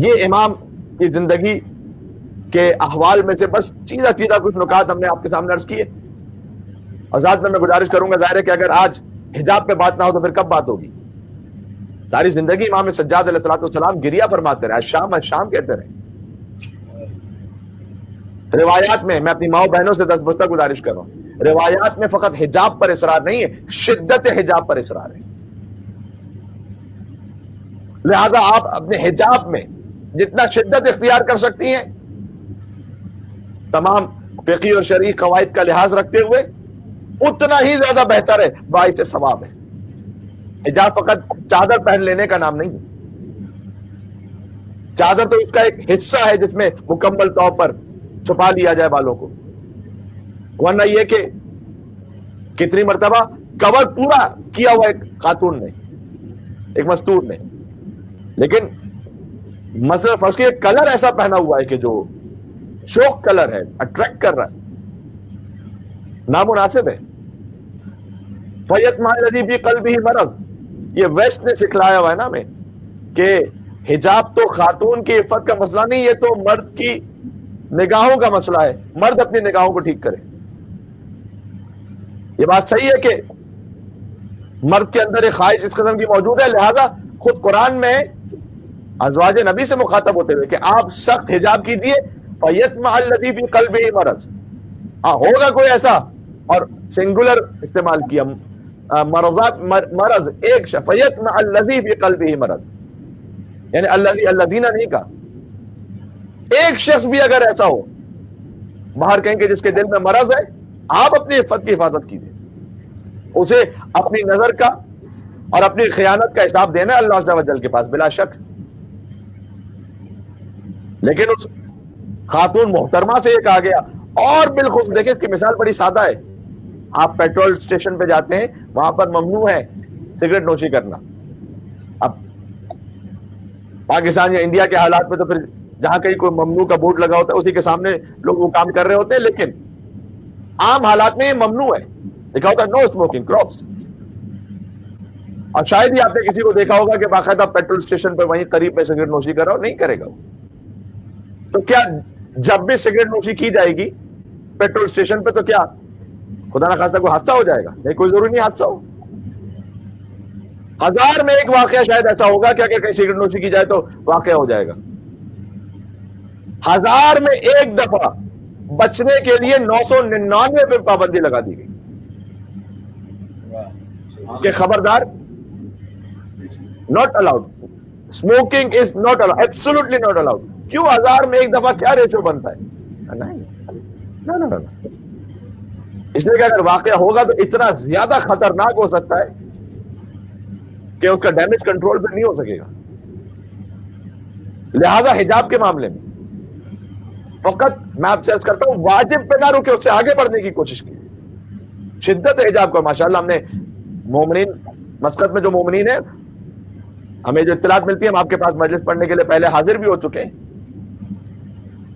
Speaker 1: یہ امام کی زندگی کے احوال میں سے بس چیزہ کچھ نکات ہم نے آپ کے سامنے عرض کیے. اور ذات میں گزارش کروں گا، ظاہر ہے کہ اگر آج حجاب پہ بات نہ ہو تو پھر کب بات ہوگی. ساری زندگی امام سجاد علیہ السلام گریہ فرماتے رہے، الشام کہتے رہے. روایات میں اپنی ماؤں بہنوں سے دست بستہ گزارش کر رہا ہوں، روایات میں فقط حجاب پر اصرار نہیں ہے، شدت حجاب پر اصرار ہے. لہذا آپ اپنے حجاب میں جتنا شدت اختیار کر سکتی ہیں تمام فقہی اور شرعی قواعد کا لحاظ رکھتے ہوئے اتنا ہی زیادہ بہتر ہے، باعث ثواب ہے. حجاب فقط چادر پہن لینے کا نام نہیں ہے. چادر تو اس کا ایک حصہ ہے جس میں مکمل طور پر چھپا لیا جائے بالوں کو، ورنہ یہ کہ کتنی مرتبہ کور پورا کیا ہوا ایک خاتون نے، ایک مستور نے، لیکن مثلا فرض کے کلر ایسا پہنا ہوا ہے کہ جو شوق کلر ہے، اٹریکٹ کر رہا ہے، نامناسب ہے. فَيَطْمَعَ الَّذِي فِي قَلْبِهِ مَرَضٌ. یہ ویسٹ نے سکھلایا ہوا ہے نا ہمیں کہ حجاب تو خاتون کی عفت کا مسئلہ نہیں، یہ تو مرد کی نگاہوں کا مسئلہ ہے، مرد اپنی نگاہوں کو ٹھیک کرے. یہ بات صحیح ہے کہ مرد کے اندر ایک خواہش اس قسم کی موجود ہے، لہذا خود قرآن میں ازواج نبی سے مخاطب ہوتے ہوئے کہ آپ سخت حجاب کیجیے. فَيَطْمَعَ الَّذِي فِي قَلْبِهِ مَرَضٌ. ہوگا کوئی ایسا، اور سنگولر استعمال کیا، مرض ایک شخص. فَيَطْمَعَ الَّذِي فِي قَلْبِهِ مَرَضٌ، یعنی الذین نہیں کہا، ایک شخص بھی اگر ایسا ہو باہر کہیں کہ جس کے دل میں مرض ہے، آپ اپنی عفت کی حفاظت کیجیے. اسے اپنی نظر کا اور اپنی خیانت کا حساب دینا ہے اللہ عز و جل کے پاس بلا شک. لیکن اس خاتون محترمہ سے یہ کہا گیا. اور بالخصوص دیکھیں اس کی مثال بڑی سادہ ہے. آپ پیٹرول اسٹیشن پہ جاتے ہیں، وہاں پر ممنوع ہے سگریٹ نوشی کرنا. اب پاکستان یا انڈیا کے حالات میں تو پھر جہاں کہیں کوئی ممنوع کا بورڈ لگا ہوتا ہے اسی کے سامنے لوگ وہ کام کر رہے ہوتے ہیں، لیکن عام حالات میں یہ ممنوع ہے، لکھا ہوتا ہے نو اسموکنگ کراس. اور شاید ہی آپ نے کسی کو دیکھا ہوگا کہ باقاعدہ پیٹرول اسٹیشن پہ وہیں قریب میں سگریٹ نوشی کر رہا ہو، نہیں کرے گا وہ. تو کیا جب بھی سگریٹ نوشی کی جائے گی پیٹرول اسٹیشن پہ تو کیا خدا نہ خواستہ کوئی حادثہ ہو جائے گا؟ نہیں، کوئی ضروری نہیں حادثہ ہو. 1000 میں ایک واقعہ شاید ایسا ہوگا کہ اگر کہیں سگریٹ نوشی کی جائے تو واقعہ ہو جائے گا. 1000 میں ایک دفعہ بچنے کے لیے 999 پہ پابندی لگا دی گئی کہ خبردار، not allowed, smoking is not allowed, absolutely not allowed. کیوں 1000 میں ایک دفعہ کیا ریشو بنتا ہے؟ نہیں، اس لیے کہ اگر واقعہ ہوگا تو اتنا زیادہ خطرناک ہو سکتا ہے کہ اس کا ڈیمیج کنٹرول پہ نہیں ہو سکے گا. لہذا حجاب کے معاملے میں فقط میں آپ سے عرض کرتا ہوں واجب پہ نہ رکے، اس سے آگے بڑھنے کی کوشش کی. شدت حجاب کو ماشاءاللہ ہم نے مومنین مسقط میں جو مومنین ہیں ہمیں جو اطلاعات ملتی ہے، ہم آپ کے پاس مجلس پڑھنے کے لیے پہلے حاضر بھی ہو چکے ہیں.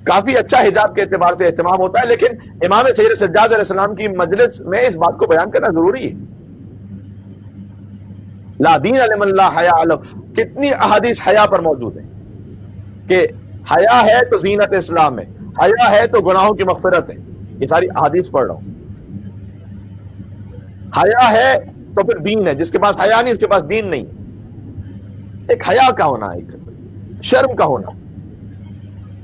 Speaker 1: کافی اچھا حجاب کے اعتبار سے اہتمام ہوتا ہے، لیکن امام سید سجاد علیہ السلام کی مجلس میں اس بات کو بیان کرنا ضروری ہے. لا دین لمن لا حیا لہ. کتنی احادیث حیا پر موجود ہیں کہ حیا ہے تو زینت اسلام ہے، حیا ہے تو گناہوں کی مغفرت ہے. یہ ساری احادیث پڑھ رہا ہوں. حیا ہے تو پھر دین ہے، جس کے پاس حیا نہیں اس کے پاس دین نہیں. ایک حیا کا ہونا، ایک شرم کا ہونا،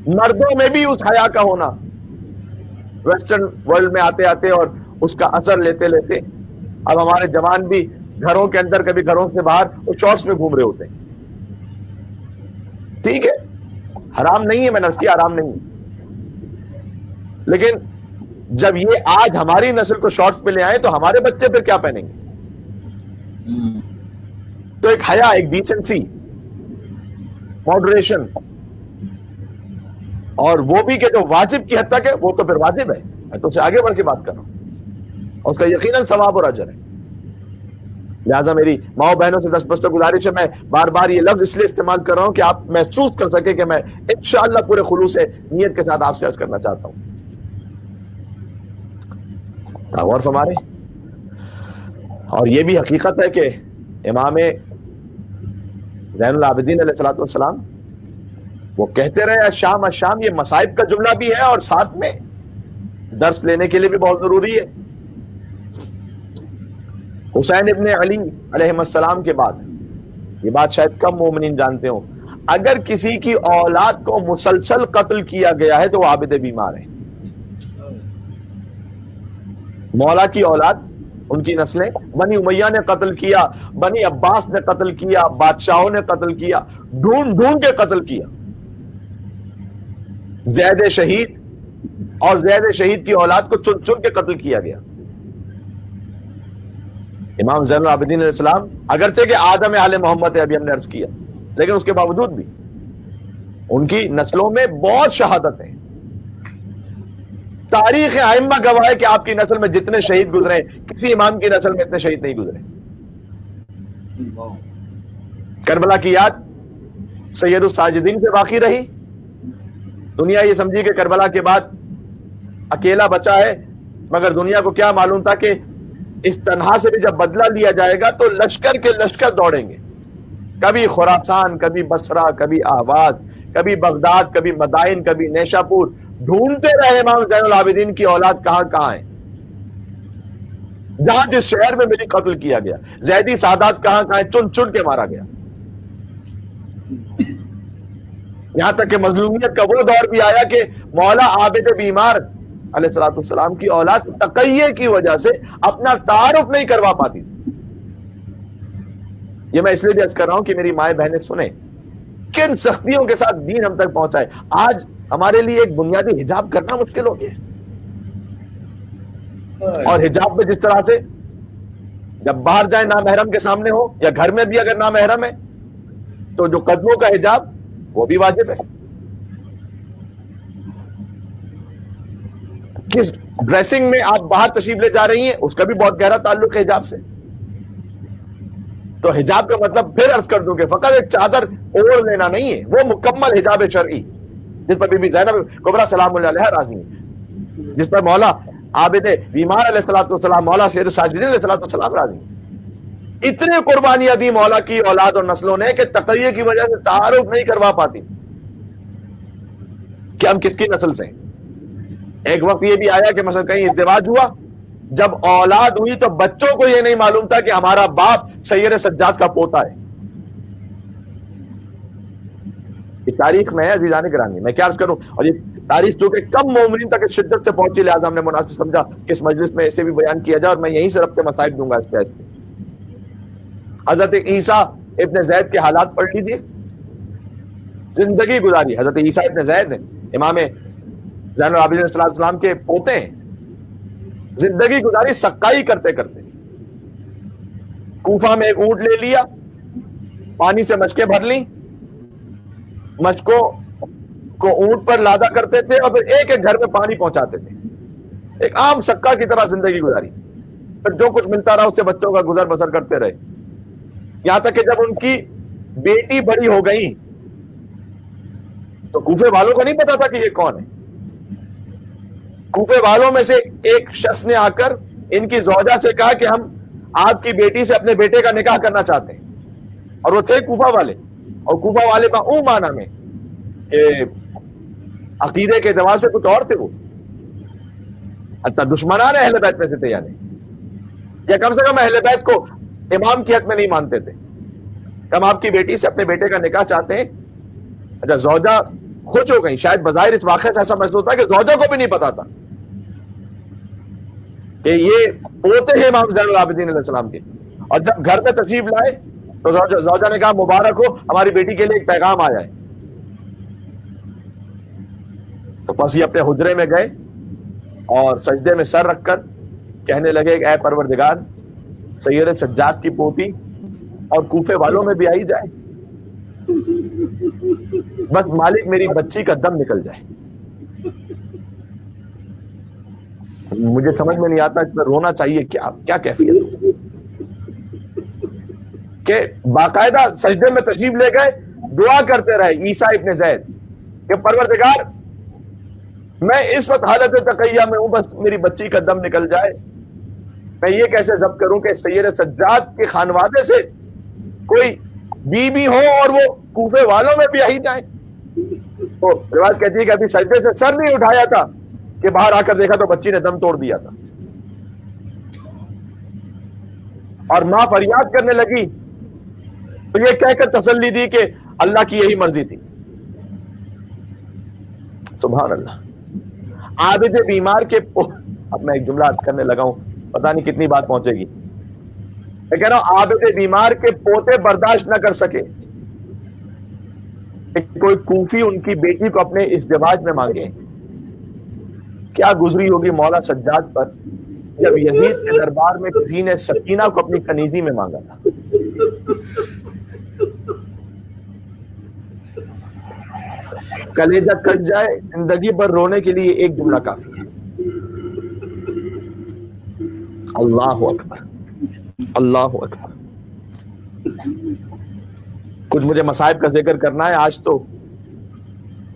Speaker 1: مردوں میں بھی اس حیا کا ہونا. ویسٹرن ورلڈ میں آتے آتے اور اس کا اثر لیتے لیتے اب ہمارے جوان بھی گھروں کے اندر کبھی گھروں سے باہر وہ شارٹس میں گھوم رہے ہوتے ہیں. ٹھیک ہے، حرام نہیں ہے، میں نے اس کی حرام نہیں ہے، لیکن جب یہ آج ہماری نسل کو شارٹس پہ لے آئے تو ہمارے بچے پھر کیا پہنیں گے؟ تو ایک حیا، ایک ڈیسنسی، ماڈریشن، اور وہ بھی کہ جو واجب کی حد تک ہے وہ تو پھر واجب ہے. میں تو اسے آگے بڑھ کے بات کر رہا ہوں اور اس کا یقیناً ثواب اور اجر ہے. لہٰذا میری ماؤں بہنوں سے دست گزارش ہے، میں بار بار یہ لفظ اس لیے استعمال کر رہا ہوں کہ آپ محسوس کر سکیں کہ میں انشاءاللہ پورے خلوص سے نیت کے ساتھ آپ سے عرض کرنا چاہتا ہوں. غور فرمائیں. اور یہ بھی حقیقت ہے کہ امام زین العابدین علیہ الصلوۃ والسلام وہ کہتے رہے الشام الشام. یہ مصائب کا جملہ بھی ہے اور ساتھ میں درس لینے کے لیے بھی بہت ضروری ہے. حسین ابن علی علیہ السلام کے بعد یہ بات شاید کم مومنین جانتے ہوں، اگر کسی کی اولاد کو مسلسل قتل کیا گیا ہے تو وہ عابد بیمار ہے. مولا کی اولاد، ان کی نسلیں، بنی امیہ نے قتل کیا، بنی عباس نے قتل کیا، بادشاہوں نے قتل کیا، ڈھونڈ ڈھونڈ کے قتل کیا. زید شہید اور زید شہید کی اولاد کو چن چن کے قتل کیا گیا. امام زین العابدین علیہ السلام اگرچہ کہ آدم آل محمد ہے، ابھی ہم نے عرض کیا، لیکن اس کے باوجود بھی ان کی نسلوں میں بہت شہادتیں. تاریخ ائمہ گواہ ہے کہ آپ کی نسل میں جتنے شہید گزرے کسی امام کی نسل میں اتنے شہید نہیں گزرے. کربلا کی یاد سید الساجدین سے باقی رہی. دنیا یہ سمجھی کہ کربلا کے بعد اکیلا بچا ہے، مگر دنیا کو کیا معلوم تھا کہ اس تنہا سے بھی جب بدلہ لیا جائے گا تو لشکر کے لشکر دوڑیں گے، کبھی خراسان، کبھی بصرہ، کبھی اہواز، کبھی بغداد، کبھی مدائن، کبھی نیشا پور، ڈھونڈتے رہے امام زین العابدین کی اولاد کہاں کہاں ہے، جہاں جس شہر میں ملی قتل کیا گیا، زیدی سادات کہاں کہاں چن چن کے مارا گیا، یہاں تک کہ مظلومیت کا وہ دور بھی آیا کہ مولا عابد بیمار علیہ الصلوۃ والسلام کی اولاد تقیہ کی وجہ سے اپنا تعارف نہیں کروا پاتی تھی۔ یہ میں اس لیے بھی عرض کر رہا ہوں کہ میری مائیں بہنیں سنیں کن سختیوں کے ساتھ دین ہم تک پہنچا ہے۔ آج ہمارے لیے ایک بنیادی حجاب کرنا مشکل ہو گیا ہے، اور حجاب میں جس طرح سے جب باہر جائیں نامحرم کے سامنے ہو، یا گھر میں بھی اگر نامحرم ہے تو جو قدموں کا حجاب وہ بھی واجب ہے، کس ڈریسنگ میں آپ باہر تشریف لے جا رہی ہیں اس کا بھی بہت گہرا تعلق ہے حجاب سے۔ تو حجاب کا مطلب پھر عرض کر دوں کہ فقط ایک چادر اوڑھ لینا نہیں ہے، وہ مکمل حجاب شرعی جس پر بی بی زینب کبریٰ سلام اللہ علیہا راضی ہے، جس پر مولا عابد بیمار علیہ الصلوۃ والسلام، مولا سید الساجدین علیہ الصلوۃ والسلام راضی ہیں۔ اتنے قربانیاں دی مولا کی اولاد اور نسلوں نے کہ تقیہ کی وجہ سے تعارف نہیں کروا پاتی کہ ہم کس کی نسل سے ہیں۔ ایک وقت یہ بھی آیا کہ مثلا کہیں ازدواج ہوا، جب اولاد ہوئی تو بچوں کو یہ نہیں معلوم تھا کہ ہمارا باپ سید سجاد کا پوتا ہے۔ یہ تاریخ میں ہے عزیزان گرامی، میں کیا عرض کروں، اور یہ تاریخ جو کہ کم مومنین تک شدت سے پہنچی، لہٰذا ہم نے مناسب سمجھا کہ اس مجلس میں اسے بھی بیان کیا جائے، اور میں یہیں سے ربط مصائب دوں گا اس کے۔ حضرت عیسیٰ ابن زید کے حالات پڑھ لیجیے، زندگی گزاری حضرت عیسیٰ ابن زید امام زین العابدین علیہ السلام کے پوتے ہیں، زندگی گزاری سقائی کرتے کرتے، کوفہ میں ایک اونٹ لے لیا، پانی سے مشکیں بھر لیں، مشکوں کو اونٹ پر لادا کرتے تھے اور پھر ایک ایک گھر میں پانی پہنچاتے تھے، ایک عام سکا کی طرح زندگی گزاری، پھر جو کچھ ملتا رہا اس سے بچوں کا گزر بسر کرتے رہے، یہاں تک کہ جب ان کی بیٹی بڑی ہو گئی تو کوفے والوں کو نہیں پتا تھا کہ یہ کون ہے۔ کوفے والوں میں سے ایک شخص نے آ کر ان کی زوجہ سے کہا کہ ہم آپ کی بیٹی سے اپنے بیٹے کا نکاح کرنا چاہتے ہیں، اور وہ تھے کوفہ والے، اور کوفہ والے کا او معنی میں کہ عقیدے کے اعتبار سے کچھ اور تھے، وہ حتیٰ دشمنان اہل بیت میں سے تھے، یعنی یا کم سے کم اہل بیت کو امام کی حد میں نہیں مانتے تھے، ہم آپ کی بیٹی سے اپنے بیٹے کا نکاح چاہتے ہیں۔ اچھا، زوجہ خوش ہو گئی، شاید بظاہر اس واقعے سے ایسا محسوس ہوتا ہے کہ زوجہ کو بھی نہیں پتا تھا کہ یہ پوتے ہیں امام زین العابدین علیہ السلام کے، اور جب گھر میں تشریف لائے تو زوجہ نے کہا مبارک ہو، ہماری بیٹی کے لیے ایک پیغام آیا ہے۔ تو پس یہ اپنے حجرے میں گئے اور سجدے میں سر رکھ کر کہنے لگے کہ اے پروردگار، سید سجاد کی پوتی اور کوفے والوں میں بھی آئی جائے، بس مالک میری بچی کا دم نکل جائے۔ مجھے سمجھ میں نہیں آتا اس میں رونا چاہیے کیا کیفیت، کہ باقاعدہ سجدے میں تشریف لے گئے، دعا کرتے رہے عیسیٰ ابن زید کہ پروردگار میں اس وقت حالت تقیہ میں ہوں، بس میری بچی کا دم نکل جائے، میں یہ کیسے ضبط کروں کہ سید سجاد کے خانوادے سے کوئی بی بی ہو اور وہ کوفے والوں میں بھی آئی جائیں۔ تو روایت کہتی ہے کہ ابھی سجدے سے سر نہیں اٹھایا تھا کہ باہر آ کر دیکھا تو بچی نے دم توڑ دیا تھا، اور ماں فریاد کرنے لگی تو یہ کہہ کر تسلی دی کہ اللہ کی یہی مرضی تھی۔ سبحان اللہ۔ عابد بیمار کے اب میں ایک جملہ عرض کرنے لگا ہوں، پتہ نہیں کتنی بات پہنچے گی، میں کہہ رہا ہوں عابد بیمار کے پوتے برداشت نہ کر سکے کہ کوئی کوفی ان کی بیٹی کو اپنے ازدواج میں مانگے۔ کیا گزری ہوگی مولا سجاد پر جب یزید کے دربار میں کسی نے سکینہ کو اپنی کنیزی میں مانگا تھا۔ کلیجہ کٹ جائے، زندگی بھر رونے کے لیے ایک جملہ کافی ہے، اللہ اکبر، اللہ اکبر۔ کچھ مجھے مصائب کا ذکر کرنا ہے، آج تو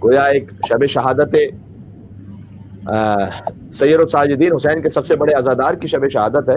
Speaker 1: گویا ایک شب شہادت سید الساجدین حسین کے سب سے بڑے عزادار کی شب شہادت ہے،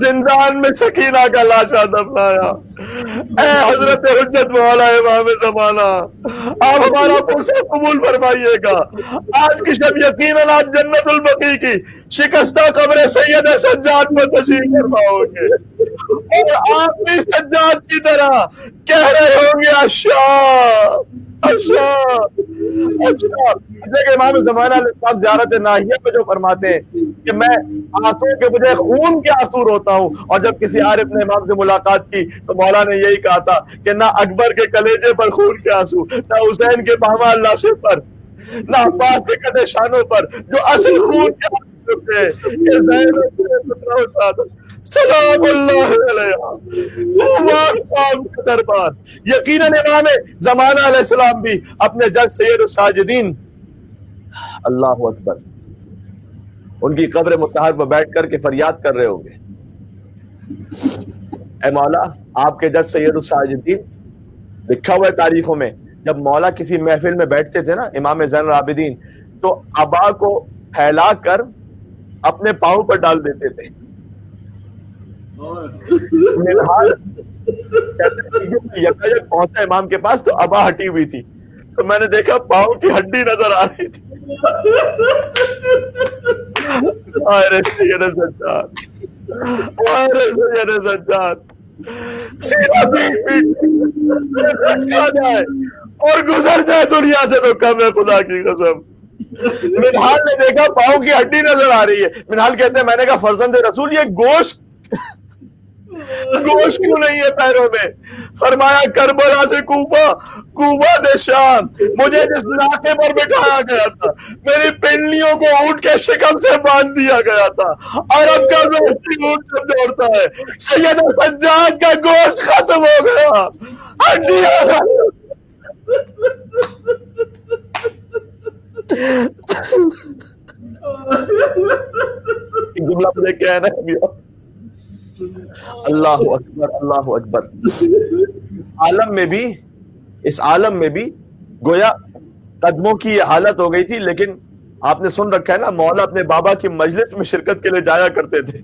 Speaker 1: زندان میں سکینہ کا لاشا دفنایا. اے حضرت حجت مولا امام زمانہ, آپ ہمارا پرسہ قبول فرمائیے گا. آج کی شب یقیناً آپ جنت البقیع کی شکستہ قبر سید سجاد میں تشریف فرماؤ گے, اور آپ بھی سجاد کی طرح کہہ رہے ہوں گے اشا اشا اشا. اس لیے کہ امام زمانہ علیہ السلام زیارت ناحیہ میں جو فرماتے ہیں کہ میں آنسوں کے بجائے خون کے آنسو روتا ہوں, اور جب کسی عارف نے امام سے ملاقات کی تو مولا نے یہی کہا تھا کہ نہ اکبر کے کلیجے پر خون کے آنسو, نہ حسین کے پامال لاشے پر, نہ عباس کے قدے شانوں پر جو اصل خون کے آنسو تھے, کہ زینب سلام اللہ علیہ کے دربار. یقیناً امام زمانہ علیہ السلام بھی اپنے جد سید الساجدین اللہ اکبر ان کی قبر مطہر پر بیٹھ کر کے فریاد کر رہے ہوں گے, اے مولا آپ کے جد سید الساجدین. لکھا ہوا ہے تاریخوں میں, جب مولا کسی محفل میں بیٹھتے تھے نا امام زین العابدین, تو عبا کو پھیلا کر اپنے پاؤں پر ڈال دیتے تھے. یکایک پہنچا امام کے پاس تو عبا ہٹی ہوئی تھی, تو میں نے دیکھا پاؤں کی ہڈی نظر آ رہی تھی. سید سجاد, سید سجاد سیدھا جائے اور گزر جائے دنیا سے تو کم ہے خدا کی قسم. منہال نے دیکھا پاؤں کی ہڈی نظر آ رہی ہے. منہال کہتے ہیں میں نے کہا فرزند رسول یہ گوشت کیوں نہیں ہے پیروں میں؟ فرمایا کربلا سے کوفہ, کوفہ سے شام, مجھے جس علاقے پر بٹھایا گیا تھا میری پنڈلیوں کو اونٹ کے شکم سے باندھ دیا گیا تھا. عرب کا گوشت اونٹ سے دوڑتا ہے, سید سجاد کا گوشت ختم ہو گیا, ہڈیاں جملہ مجھے کہنا ہے. اللہ اکبر اللہ اکبر. اس عالم میں بھی گویا قدموں کی یہ حالت ہو گئی تھی, لیکن آپ نے سن رکھا ہے نا مولا اپنے بابا کی مجلس میں شرکت کے لیے جایا کرتے تھے.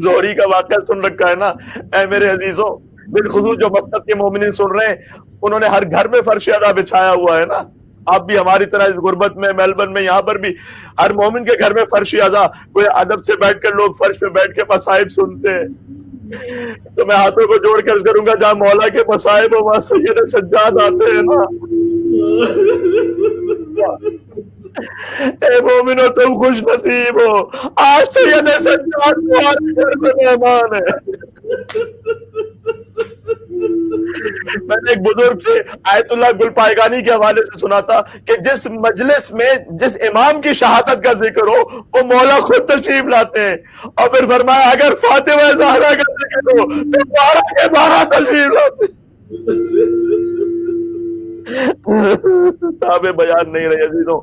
Speaker 1: زہری کا واقعہ سن رکھا ہے نا. اے میرے عزیزوں, بالخصوص جو مسجد کے مومنین سن رہے ہیں, انہوں نے ہر گھر میں فرش ادا بچھایا ہوا ہے نا. آپ بھی ہماری طرح اس غربت میں میلبرن میں یہاں پر بھی ہر مومن کے گھر میں فرش اعضا, کوئی ادب سے بیٹھ کر لوگ فرش پہ بیٹھ کے مصائب سنتے ہیں. تو میں ہاتھوں کو جوڑ کر کروں گا جہاں مولا کے مصائب وہاں سید سجاد آتے ہیں نا. اے مومنو تم خوش نصیب ہو, آج سید سجاد تمہارے گھر میں مہمان ہے. میں نے ایک بزرگ سے آیت اللہ گل پائیگانی کے حوالے سے سنا تھا کہ جس مجلس میں جس امام کی شہادت کا ذکر ہو وہ مولا خود تشریف لاتے ہیں, اور پھر فرمایا اگر فاطمہ زہرا کا ذکر ہو تو 12 کے 12 تشریف لاتے. تابع بیان نہیں رہے عزیزوں.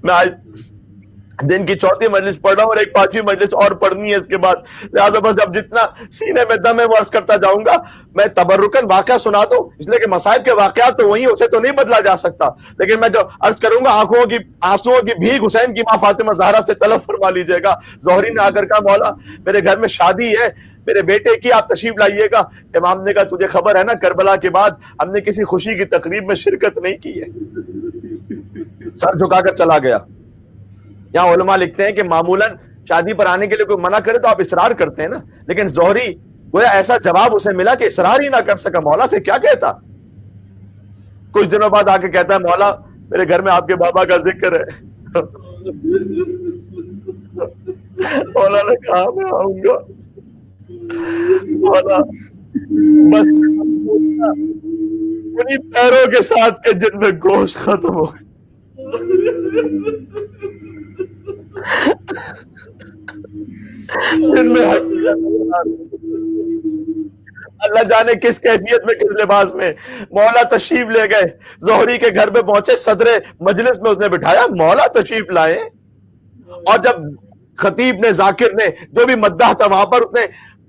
Speaker 1: میں آج دن کی 4تھی مجلس پڑھ رہا ہوں اور ایک 5ویں مجلس اور پڑھنی ہے اس کے بعد, لہٰذا بس اب جتنا سینے میں دم ہے وہ عرض کرتا جاؤں گا. میں تبرکن واقعہ سنا دوں, اس لیے کہ مصائب کے واقعات تو وہی, اسے تو نہیں بدلا جا سکتا, لیکن میں جو عرض کروں گا آنسوؤں کی بھیگ حسین کی ماں فاطمہ زہرا سے طلب فرما لیجیے گا. زہری نے آ کر کہا مولا میرے گھر میں شادی ہے میرے بیٹے کی, آپ تشریف لائیے گا. امام نے کہا تجھے خبر ہے نا کربلا کے بعد ہم نے کسی خوشی کی تقریب میں شرکت نہیں کی ہے. سر جھکا کر چلا گیا. یہاں علماء لکھتے ہیں کہ معمولاً شادی پر آنے کے لیے کوئی منع کرے تو آپ اصرار کرتے ہیں نا, لیکن زہری گویا ایسا جواب اسے ملا کہ اصرار ہی نہ کر سکا. مولا سے کیا کہتا؟ کچھ دنوں بعد آ کے کہتا ہے مولا میرے گھر میں آپ کے بابا کا ذکر ہے. مولا نے کہا میں آؤں گا. مولا بس انہیں پیروں کے ساتھ کے جن میں گوشت ختم ہو گیا. جن میں اللہ جانے کس کیفیت میں کس لباس میں مولا تشریف لے گئے. زہری کے گھر پہ پہنچے, صدر مجلس میں اس نے بٹھایا, مولا تشریف لائے, اور جب خطیب نے ذاکر نے جو بھی مداح تھا وہاں پر اس نے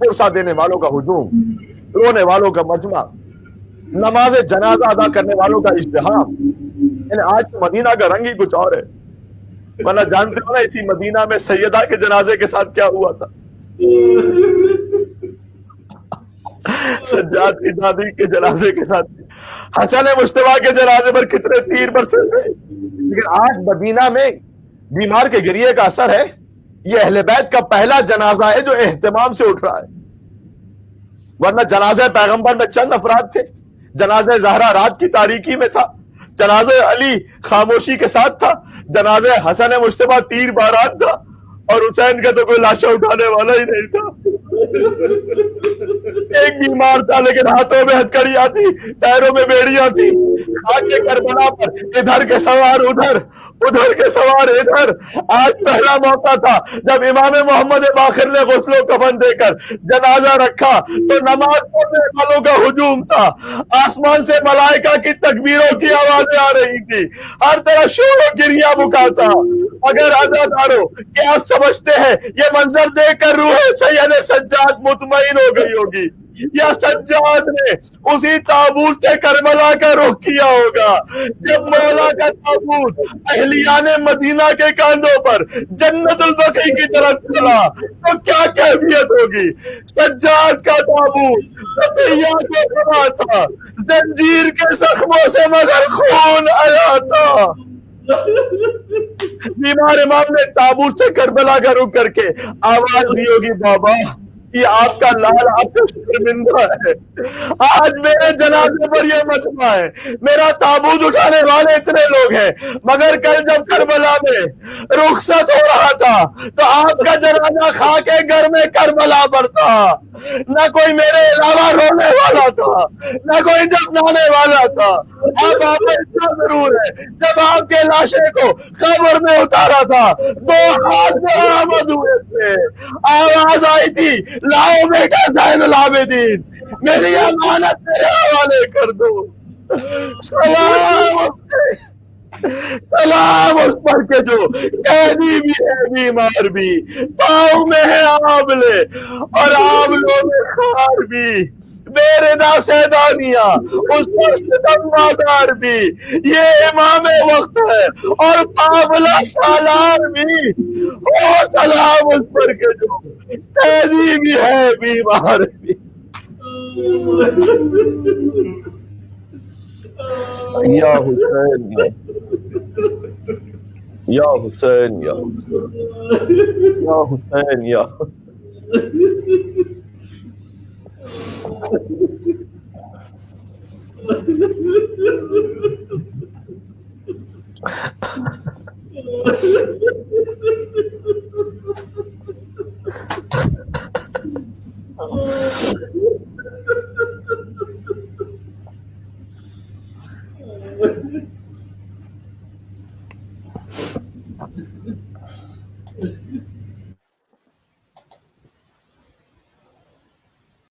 Speaker 1: فرصہ دینے والوں کا ہجوم، رونے والوں کا مجمع، نماز جنازہ ادا کرنے والوں کا ازدحام. یعنی آج تو مدینہ کا رنگ ہی کچھ اور ہے. ورنہ جانتے ہو نا اسی مدینہ میں سیدہ کے جنازے کے ساتھ کیا ہوا تھا؟ سجاد کی دادی کے جنازے کے ساتھ حسن مصطفیٰ کے جنازے پر کتنے تیر برسے تھے. لیکن آج مدینہ میں بیمار کے گریے کا اثر ہے. یہ اہل بیت کا پہلا جنازہ ہے جو اہتمام سے اٹھ رہا ہے. ورنہ جنازہ پیغمبر میں چند افراد تھے. جنازہ زہرا رات کی تاریکی میں تھا، جنازہ علی خاموشی کے ساتھ تھا، جنازہ حسن مصطفیٰ تیر بارات تھا، اور حسین کا تو کوئی لاشا اٹھانے والا ہی نہیں تھا. ایک بیمار تھا لیکن ہاتھوں میں ہتھکڑیاں تھی، پیروں میں بیڑیاں تھی. خاک کربلا پر ادھر کے سوار ادھر، ادھر کے سوار ادھر. آج پہلا موقع تھا جب امام محمد باقر نے غسل و کفن دے کر جنازہ رکھا تو نماز پڑھنے والوں کا ہجوم تھا. آسمان سے ملائکہ کی تکبیروں کی آوازیں آ رہی تھی، ہر طرح شور و گریہ بکا تھا. اگر عزادارو کیا آپ سمجھتے ہیں یہ منظر دیکھ کر روح سید سجاد مطمئن ہو گئی ہوگی، یا سجاد نے اسی تابوت سے کربلا کا رخ کیا ہوگا؟ جب مولا کا تابوت اہلیان مدینہ کے کاندھوں پر جنت البقیع کی طرف چلا تو کیا کیفیت ہوگی؟ سجاد کا تابوت بقیہ کے بنا تھا، زنجیر کے زخموں سے مگر خون آیا تھا. بیمار امام نے تابوت سے کربلا کا رخ کر کے آواز دی ہوگی، بابا یہ آپ کا لال آپ کا شرمندہ ہے. آج میرے جنازے پر یہ مجمع ہے، میرا تابوت اٹھانے والے اتنے لوگ ہیں، مگر کل جب کربلا میں رخصت ہو رہا تھا تو آپ کا جنازہ کھا کے گھر میں کربلا پر تھا. نہ کوئی میرے علاوہ رونے والا تھا، نہ کوئی دفنانے والا تھا. اب آپ اتنا ضرور ہے جب آپ کے لاشے کو قبر میں اتارا تھا 2 ہاتھ برآمد ہوئے تھے، آواز آئی تھی لاؤ بیٹا زین العابدین، میری امانت میرے حوالے کر دو. سلام اس پر کے جو قیدی بھی ہے بیمار بھی، پاؤں میں ہے آبلے اور آبلوں میں خار بھی، بے ردا سیدانیہ اس پر ستم بازار بھی. یہ امام وقت ہے اور قابلہ سالار بھی. او سلام اس پر کے جو قیدی بھی ہے بیمار بھی. یا حسین یا حسین یا حسین یا